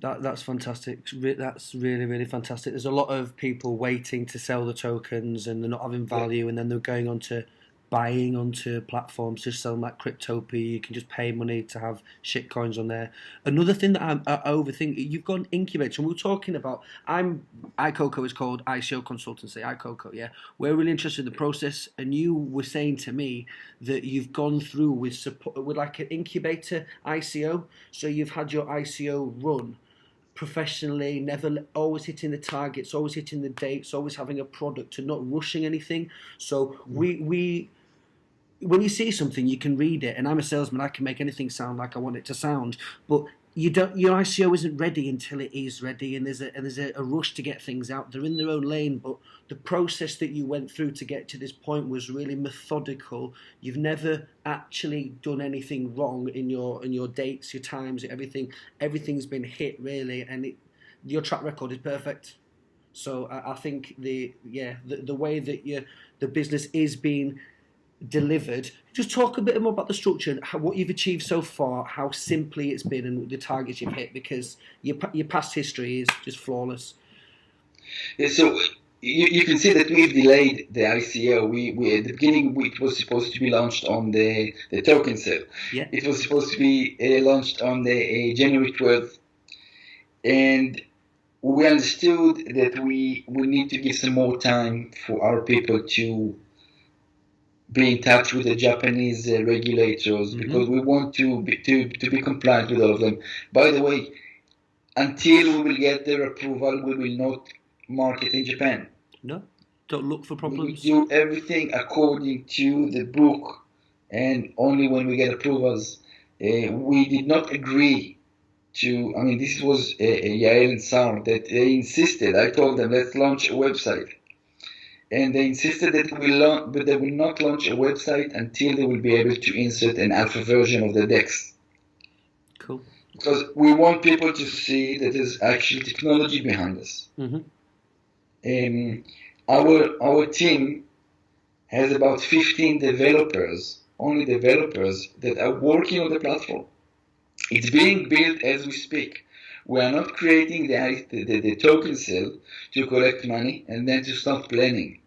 That's fantastic. That's really, really fantastic. There's a lot of people waiting to sell the tokens and they're not having value, and then they're going on to buying onto platforms, just selling like Cryptopia. You can just pay money to have shit coins on there. Another thing that I overthink, you've got an incubator, and we were talking about, iCoco is called ICO Consultancy, iCoco, yeah. We're really interested in the process, and you were saying to me that you've gone through with support, with like an incubator ICO, so you've had your ICO run professionally, never always hitting the targets, always hitting the dates, always having a product and not rushing anything. So we when you see something, you can read it, and I'm a salesman, I can make anything sound like I want it to sound, but you don't. Your ICO isn't ready until it is ready, and there's a rush to get things out. They're in their own lane, but the process that you went through to get to this point was really methodical. You've never actually done anything wrong in your dates, your times, everything. Everything's been hit really, and your track record is perfect. So I think the way that the business is being delivered. Just talk a bit more about the structure, what you've achieved so far, how simply it's been, and the targets you've hit, because your past history is just flawless. So you can see that we've delayed the ICO. We at the beginning it was supposed to be launched on the token sale. Yeah. It was supposed to be launched on the January 12th, and we understood that we need to give some more time for our people to be in touch with the Japanese regulators, because we want to be compliant with all of them. By the way, until we will get their approval, we will not market in Japan. No, don't look for problems. We do everything according to the book, and only when we get approvals. We did not agree to. I mean, this was Yael and Sar that they insisted. I told them, let's launch a website. And they insisted that but they will not launch a website until they will be able to insert an alpha version of the DEX. Cool. Because we want people to see that there's actually technology behind us. Our team has about 15 developers, only developers, that are working on the platform. It's being built as we speak. We are not creating the token sale to collect money and then to start planning.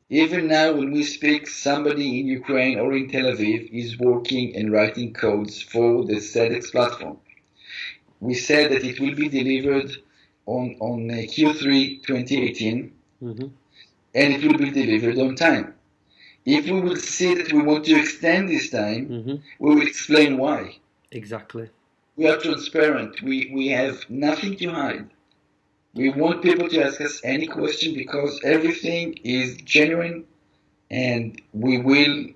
Even now, when we speak, somebody in Ukraine or in Tel Aviv is working and writing codes for the CEDEX platform. We said that it will be delivered on Q3 2018, and it will be delivered on time. If we will see that we want to extend this time, we will explain why. Exactly. We are transparent. We have nothing to hide. We want people to ask us any question because everything is genuine, and we will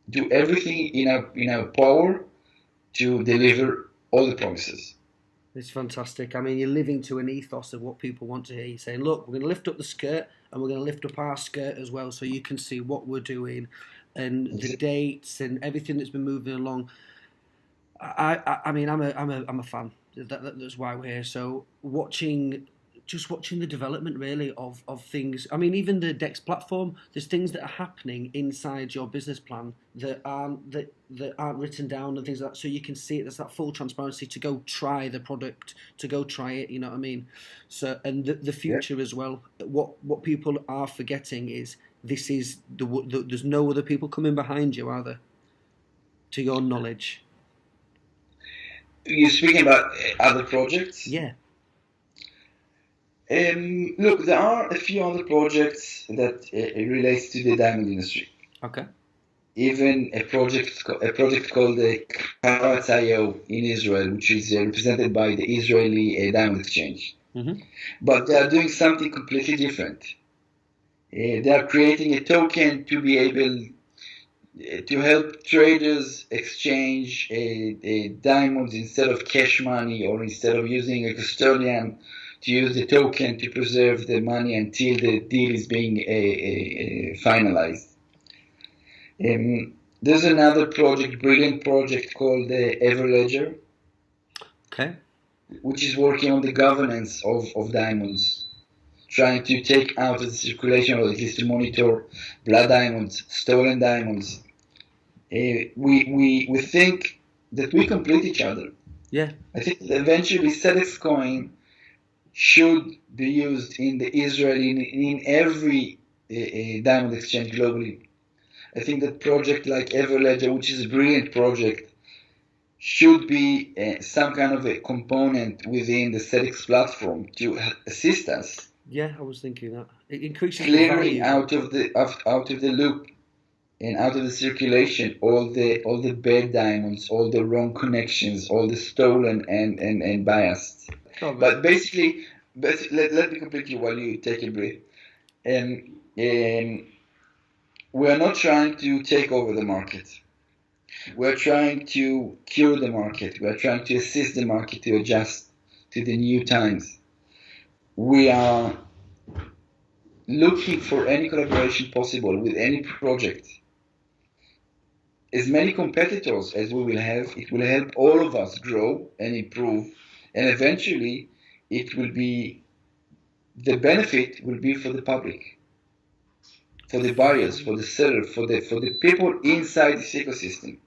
do everything in our power to deliver all the promises. It's fantastic. I mean, you're living to an ethos of what people want to hear. You're saying, look, we're going to lift up the skirt, and we're going to lift up our skirt as well, so you can see what we're doing and the dates and everything that's been moving along. I mean, I'm a fan. That's why we're here. So watching the development really of things. I mean, even the DEX platform. There's things that are happening inside your business plan that aren't written down and things like that. So you can see it. There's that full transparency to go try the product, to go try it. You know what I mean? So and the future as well. What people are forgetting is this is there's no other people coming behind you, are there? To your knowledge. You're speaking about other projects? Yeah. Look, there are a few other projects that relates to the diamond industry. Okay. Even a project called the Karat.io in Israel, which is represented by the Israeli Diamond Exchange. But they are doing something completely different. They are creating a token to be able to help traders exchange diamonds instead of cash money, or instead of using a custodian, to use the token to preserve the money until the deal is being finalized. There's another project, brilliant project called Everledger, Okay. which is working on the governance of diamonds, trying to take out of the circulation, or at least to monitor blood diamonds, stolen diamonds. We think that we complete each other. Yeah. I think that eventually CEDEX coin should be used in the Israeli, in every diamond exchange globally. I think that project like Everledger, which is a brilliant project, should be some kind of a component within the CEDEX platform to assist us Yeah, I was thinking that. It increases the clearing value. out of the loop and out of the circulation all the bad diamonds, all the wrong connections, all the stolen and biased. Oh, man. But basically, let me complete you while you take a breath. We are not trying to take over the market. We are trying to cure the market. We are trying to assist the market to adjust to the new times. We are looking for any collaboration possible with any project. As many competitors as we will have, it will help all of us grow and improve, and eventually it will be, the benefit will be for the public, for the buyers, for the seller, for the people inside this ecosystem.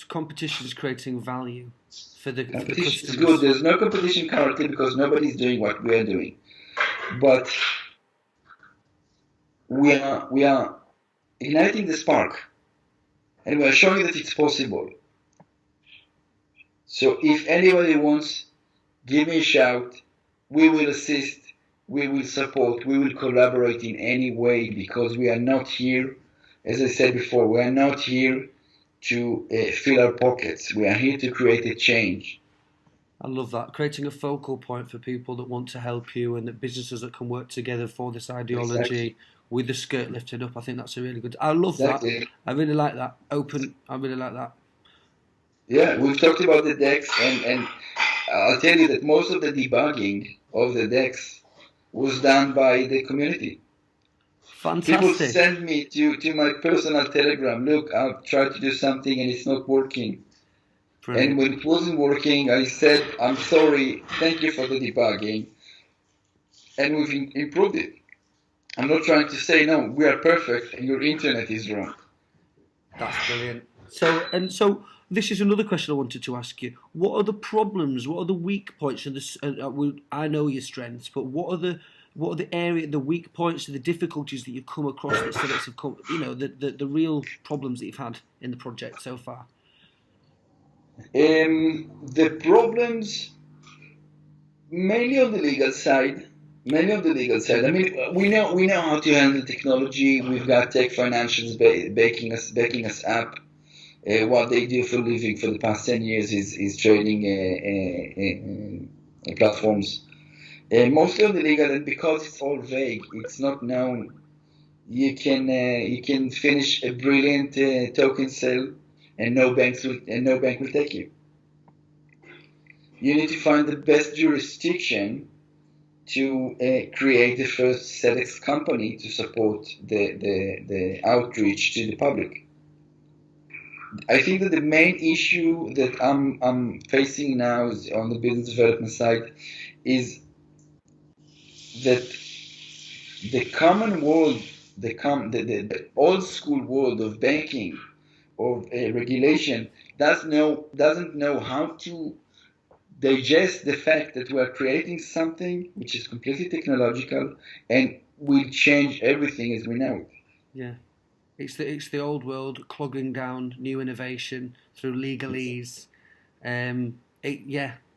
Competition is creating value for the Competition is customers. good. There's no competition currently because nobody's doing what we are doing, but we are igniting the spark, and we are showing that it's possible. So if anybody wants, give me a shout. We will assist, we will support, we will collaborate in any way, because we are not here, as I said before, we are not here to fill our pockets. We are here to create a change. I love that. Creating a focal point for people that want to help you and that businesses that can work together for this ideology Exactly. with the skirt lifted up. I think that's a really good. I love Exactly. that. I really like that. Open. I really like that. Yeah, we've talked about the decks, and I'll tell you that most of the debugging of the decks was done by the community. Fantastic. People send me to my personal Telegram, look, I've tried to do something and it's not working. Brilliant. And when it wasn't working, I said, I'm sorry, thank you for the debugging. And we've improved it. I'm not trying to say, no, we are perfect and your internet is wrong. That's brilliant. So this is another question I wanted to ask you. What are the problems? What are the weak points? I know your strengths, but what are the weak points, the difficulties that you've come across that CEDEX have come? The real problems that you've had in the project so far. The problems mainly on the legal side. I mean, we know how to handle technology. We've got tech financials backing us up. What they do for a living for the past 10 years is trading platforms. Mostly on the legal, and because it's all vague, it's not known. You can finish a brilliant token sale, and no bank will take you. You need to find the best jurisdiction to create the first CEDEX company to support the outreach to the public. I think that the main issue that I'm facing now is on the business development side is that the common world, the old school world of banking, of regulation, doesn't know how to digest the fact that we're creating something which is completely technological and will change everything as we know it. Yeah. It's the old world clogging down new innovation through legalese.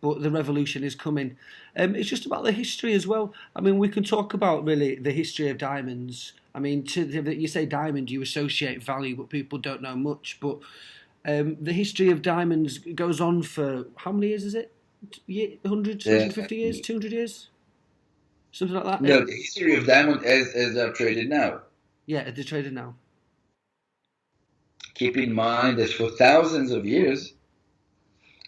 But the revolution is coming. It's just about the history as well. I mean, we can talk about really the history of diamonds. I mean, you say diamond, you associate value, but people don't know much. But the history of diamonds goes on for how many years is it? 100, 150 years, 200 years? Something like that? No, the history of diamond as they're traded now. Yeah, they're traded now. Keep in mind that for thousands of years,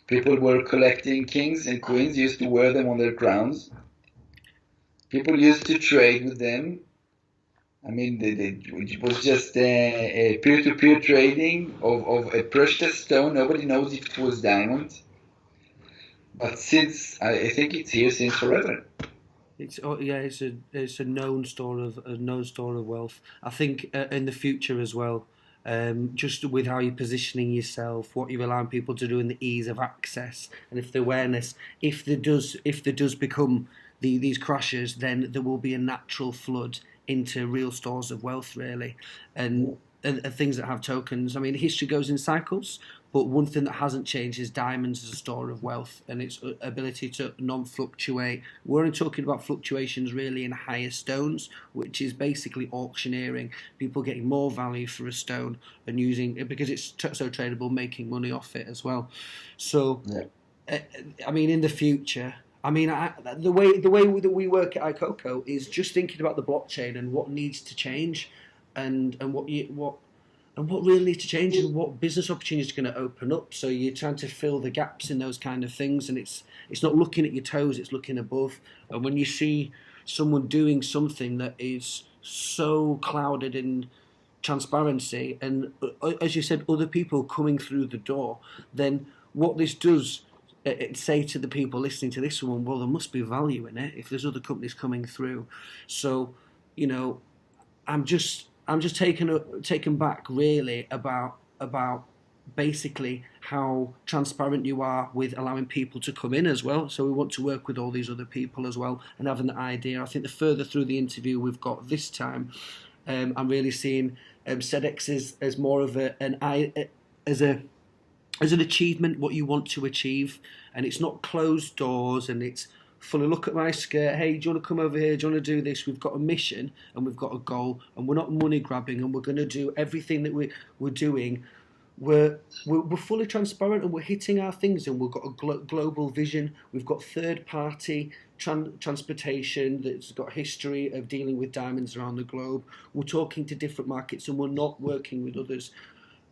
people were collecting, kings and queens used to wear them on their crowns. People used to trade with them. I mean, it was just a peer-to-peer trading of a precious stone. Nobody knows if it was diamond, but since I think it's here since forever. It's a known store of wealth. I think in the future as well, just with how you're positioning yourself, what you're allowing people to do, and the ease of access, and if the awareness, if there does become these crashes, then there will be a natural flood into real stores of wealth, really, and and things that have tokens. I mean, history goes in cycles, but one thing that hasn't changed is diamonds as a store of wealth and its ability to non-fluctuate. We're only talking about fluctuations really in higher stones, which is basically auctioneering. People getting more value for a stone and using it because it's so tradable, making money off it as well. So, Yeah. I mean, in the future, I mean, the way that we work at iCoco is just thinking about the blockchain and what needs to change, and what really needs to change and what business opportunities are going to open up. So you're trying to fill the gaps in those kind of things, and it's not looking at your toes; it's looking above. And when you see someone doing something that is so clouded in transparency, and as you said, other people coming through the door, then what this does. It say to the people listening to this one, well, there must be value in it if there's other companies coming through. So, you know, I'm just taken back really about basically how transparent you are with allowing people to come in as well. So we want to work with all these other people as well and having that idea. I think the further through the interview we've got this time, I'm really seeing CEDEX as more of as a as an achievement what you want to achieve, and it's not closed doors and it's fully look at my skirt, hey, do you want to come over here, do you want to do this? We've got a mission and we've got a goal, and we're not money grabbing, and we're going to do everything that we're doing. We're fully transparent and we're hitting our things, and we've got a global vision. We've got third party transportation that's got history of dealing with diamonds around the globe. We're talking to different markets and we're not working with others.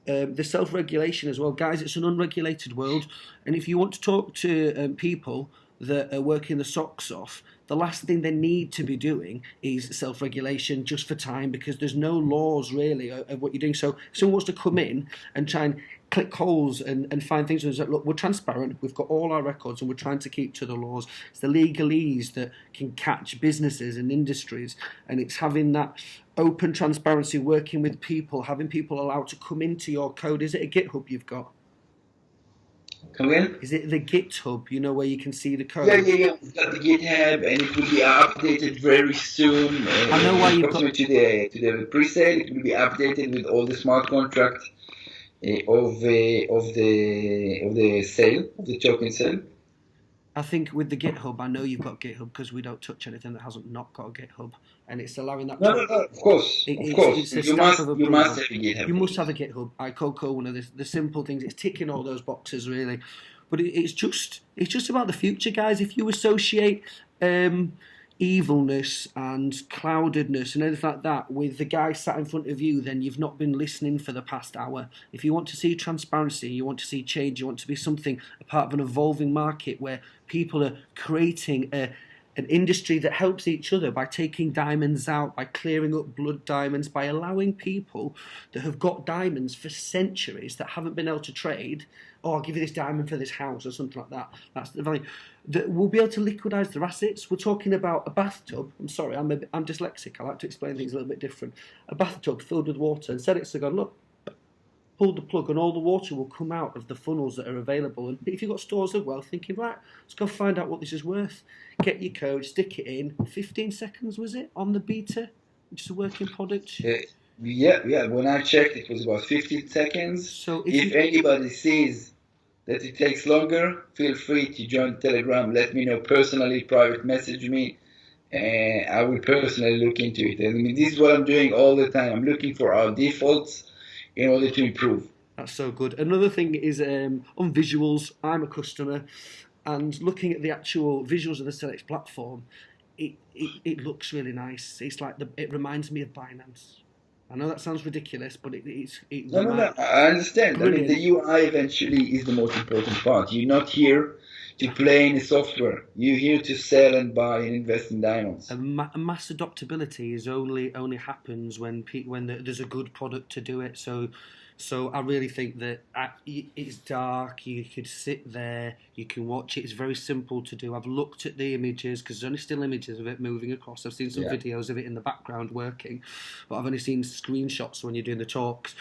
The self-regulation as well, guys. It's an unregulated world, and if you want to talk to people that are working the socks off, the last thing they need to be doing is self-regulation just for time, because there's no laws really of what you're doing. So if someone wants to come in and try and click holes and find things that look, we're transparent, we've got all our records, and we're trying to keep to the laws. It's the legalese that can catch businesses and industries, and it's having that open transparency, working with people, having people allowed to come into your code. Is it a GitHub you've got? Come again? Is it the GitHub, where you can see the Yeah, code? yeah, yeah. We've got the GitHub, and it will be updated very soon. I know why you've got. Approximately to the pre-sale, it will be updated with all the smart contracts of the sale of the token sale. I think with the GitHub, I know you've got GitHub because we don't touch anything that hasn't not got a GitHub, and it's allowing that. No, no, no. Of course, of It's course. a You stamp must, of you approval. must have a GitHub. You must have a GitHub. iCoco, one of the simple things. It's ticking all those boxes really, but it's just about the future, guys. If you associate evilness and cloudedness and anything like that with the guy sat in front of you, then you've not been listening for the past hour. If you want to see transparency, you want to see change, you want to be something, a part of an evolving market where people are creating an industry that helps each other by taking diamonds out, by clearing up blood diamonds, by allowing people that have got diamonds for centuries that haven't been able to trade, oh, I'll give you this diamond for this house or something like that. That's the value. That we'll be able to liquidise their assets. We're talking about a bathtub. I'm sorry, I'm dyslexic. I like to explain things a little bit different. A bathtub filled with water, and CEDEX have gone, look, pull the plug and all the water will come out of the funnels that are available. And if you've got stores of wealth, thinking, right, let's go find out what this is worth. Get your code, stick it in. 15 seconds, was it, on the beta, which is a working product? Yeah, yeah. When I checked, it was about 15 seconds. So If anybody sees that it takes longer, feel free to join Telegram. Let me know personally, private message me, and I will personally look into it. I mean, this is what I'm doing all the time. I'm looking for our defaults in order to improve. That's so good. Another thing is on visuals. I'm a customer, and looking at the actual visuals of the CEDEX platform, it looks really nice. It's like it reminds me of Binance. I know that sounds ridiculous, but it's No, no, no. I understand. I mean, brilliant. the UI eventually is the most important part. You're not here to play any software. You're here to sell and buy and invest in diamonds. Mass adoptability is only happens when there's a good product to do it. So I really think that it's dark. You could sit there, you can watch it. It's very simple to do. I've looked at the images because there's only still images of it moving across. I've seen some Yeah. videos of it in the background working, but I've only seen screenshots when you're doing the talks.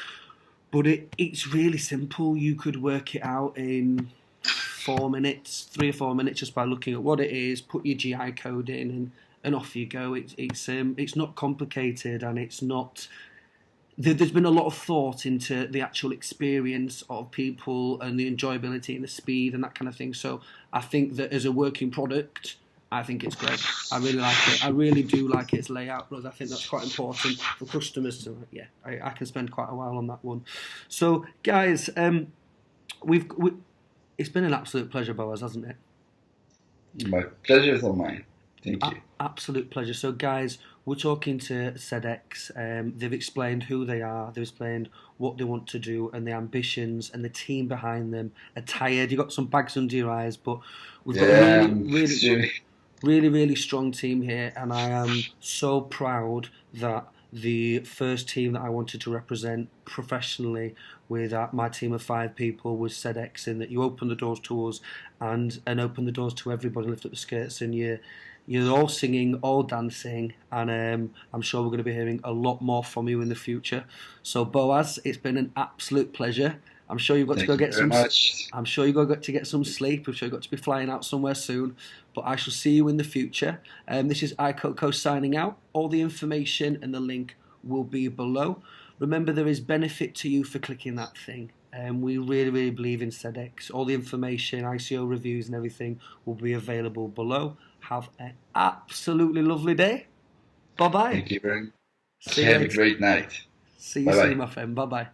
But it's really simple. You could work it out in 4 minutes, 3 or 4 minutes, just by looking at what it is. Put your GI code in, and off you go. It's not complicated, and it's not. There's been a lot of thought into the actual experience of people and the enjoyability and the speed and that kind of thing. So I think that as a working product, I think it's great. I really like it. I really do like its layout, because I think that's quite important for customers to. Yeah, I can spend quite a while on that one. So guys, we've it's been an absolute pleasure, Boaz, hasn't it? My pleasure is all mine. Thank you. Absolute pleasure. So, guys, we're talking to CEDEX. They've explained who they are. They've explained what they want to do and the ambitions, and the team behind them are tired. You've got some bags under your eyes, but we've got a really strong team here, and I am so proud that the first team that I wanted to represent professionally with my team of 5 people was CEDEX, in that you open the doors to us and open the doors to everybody, lift up the skirts, and you're all singing, all dancing, and I'm sure we're going to be hearing a lot more from you in the future. So Boaz, it's been an absolute pleasure. I'm sure you've got to go get some. I'm sure you've got to get some sleep. I'm sure you've got to be flying out somewhere soon. But I shall see you in the future. This is iCoco signing out. All the information and the link will be below. Remember, there is benefit to you for clicking that thing. We really believe in CEDEX. All the information, ICO reviews and everything will be available below. Have an absolutely lovely day. Bye-bye. Thank you very much. Have a great night. See you soon, my friend. Bye-bye.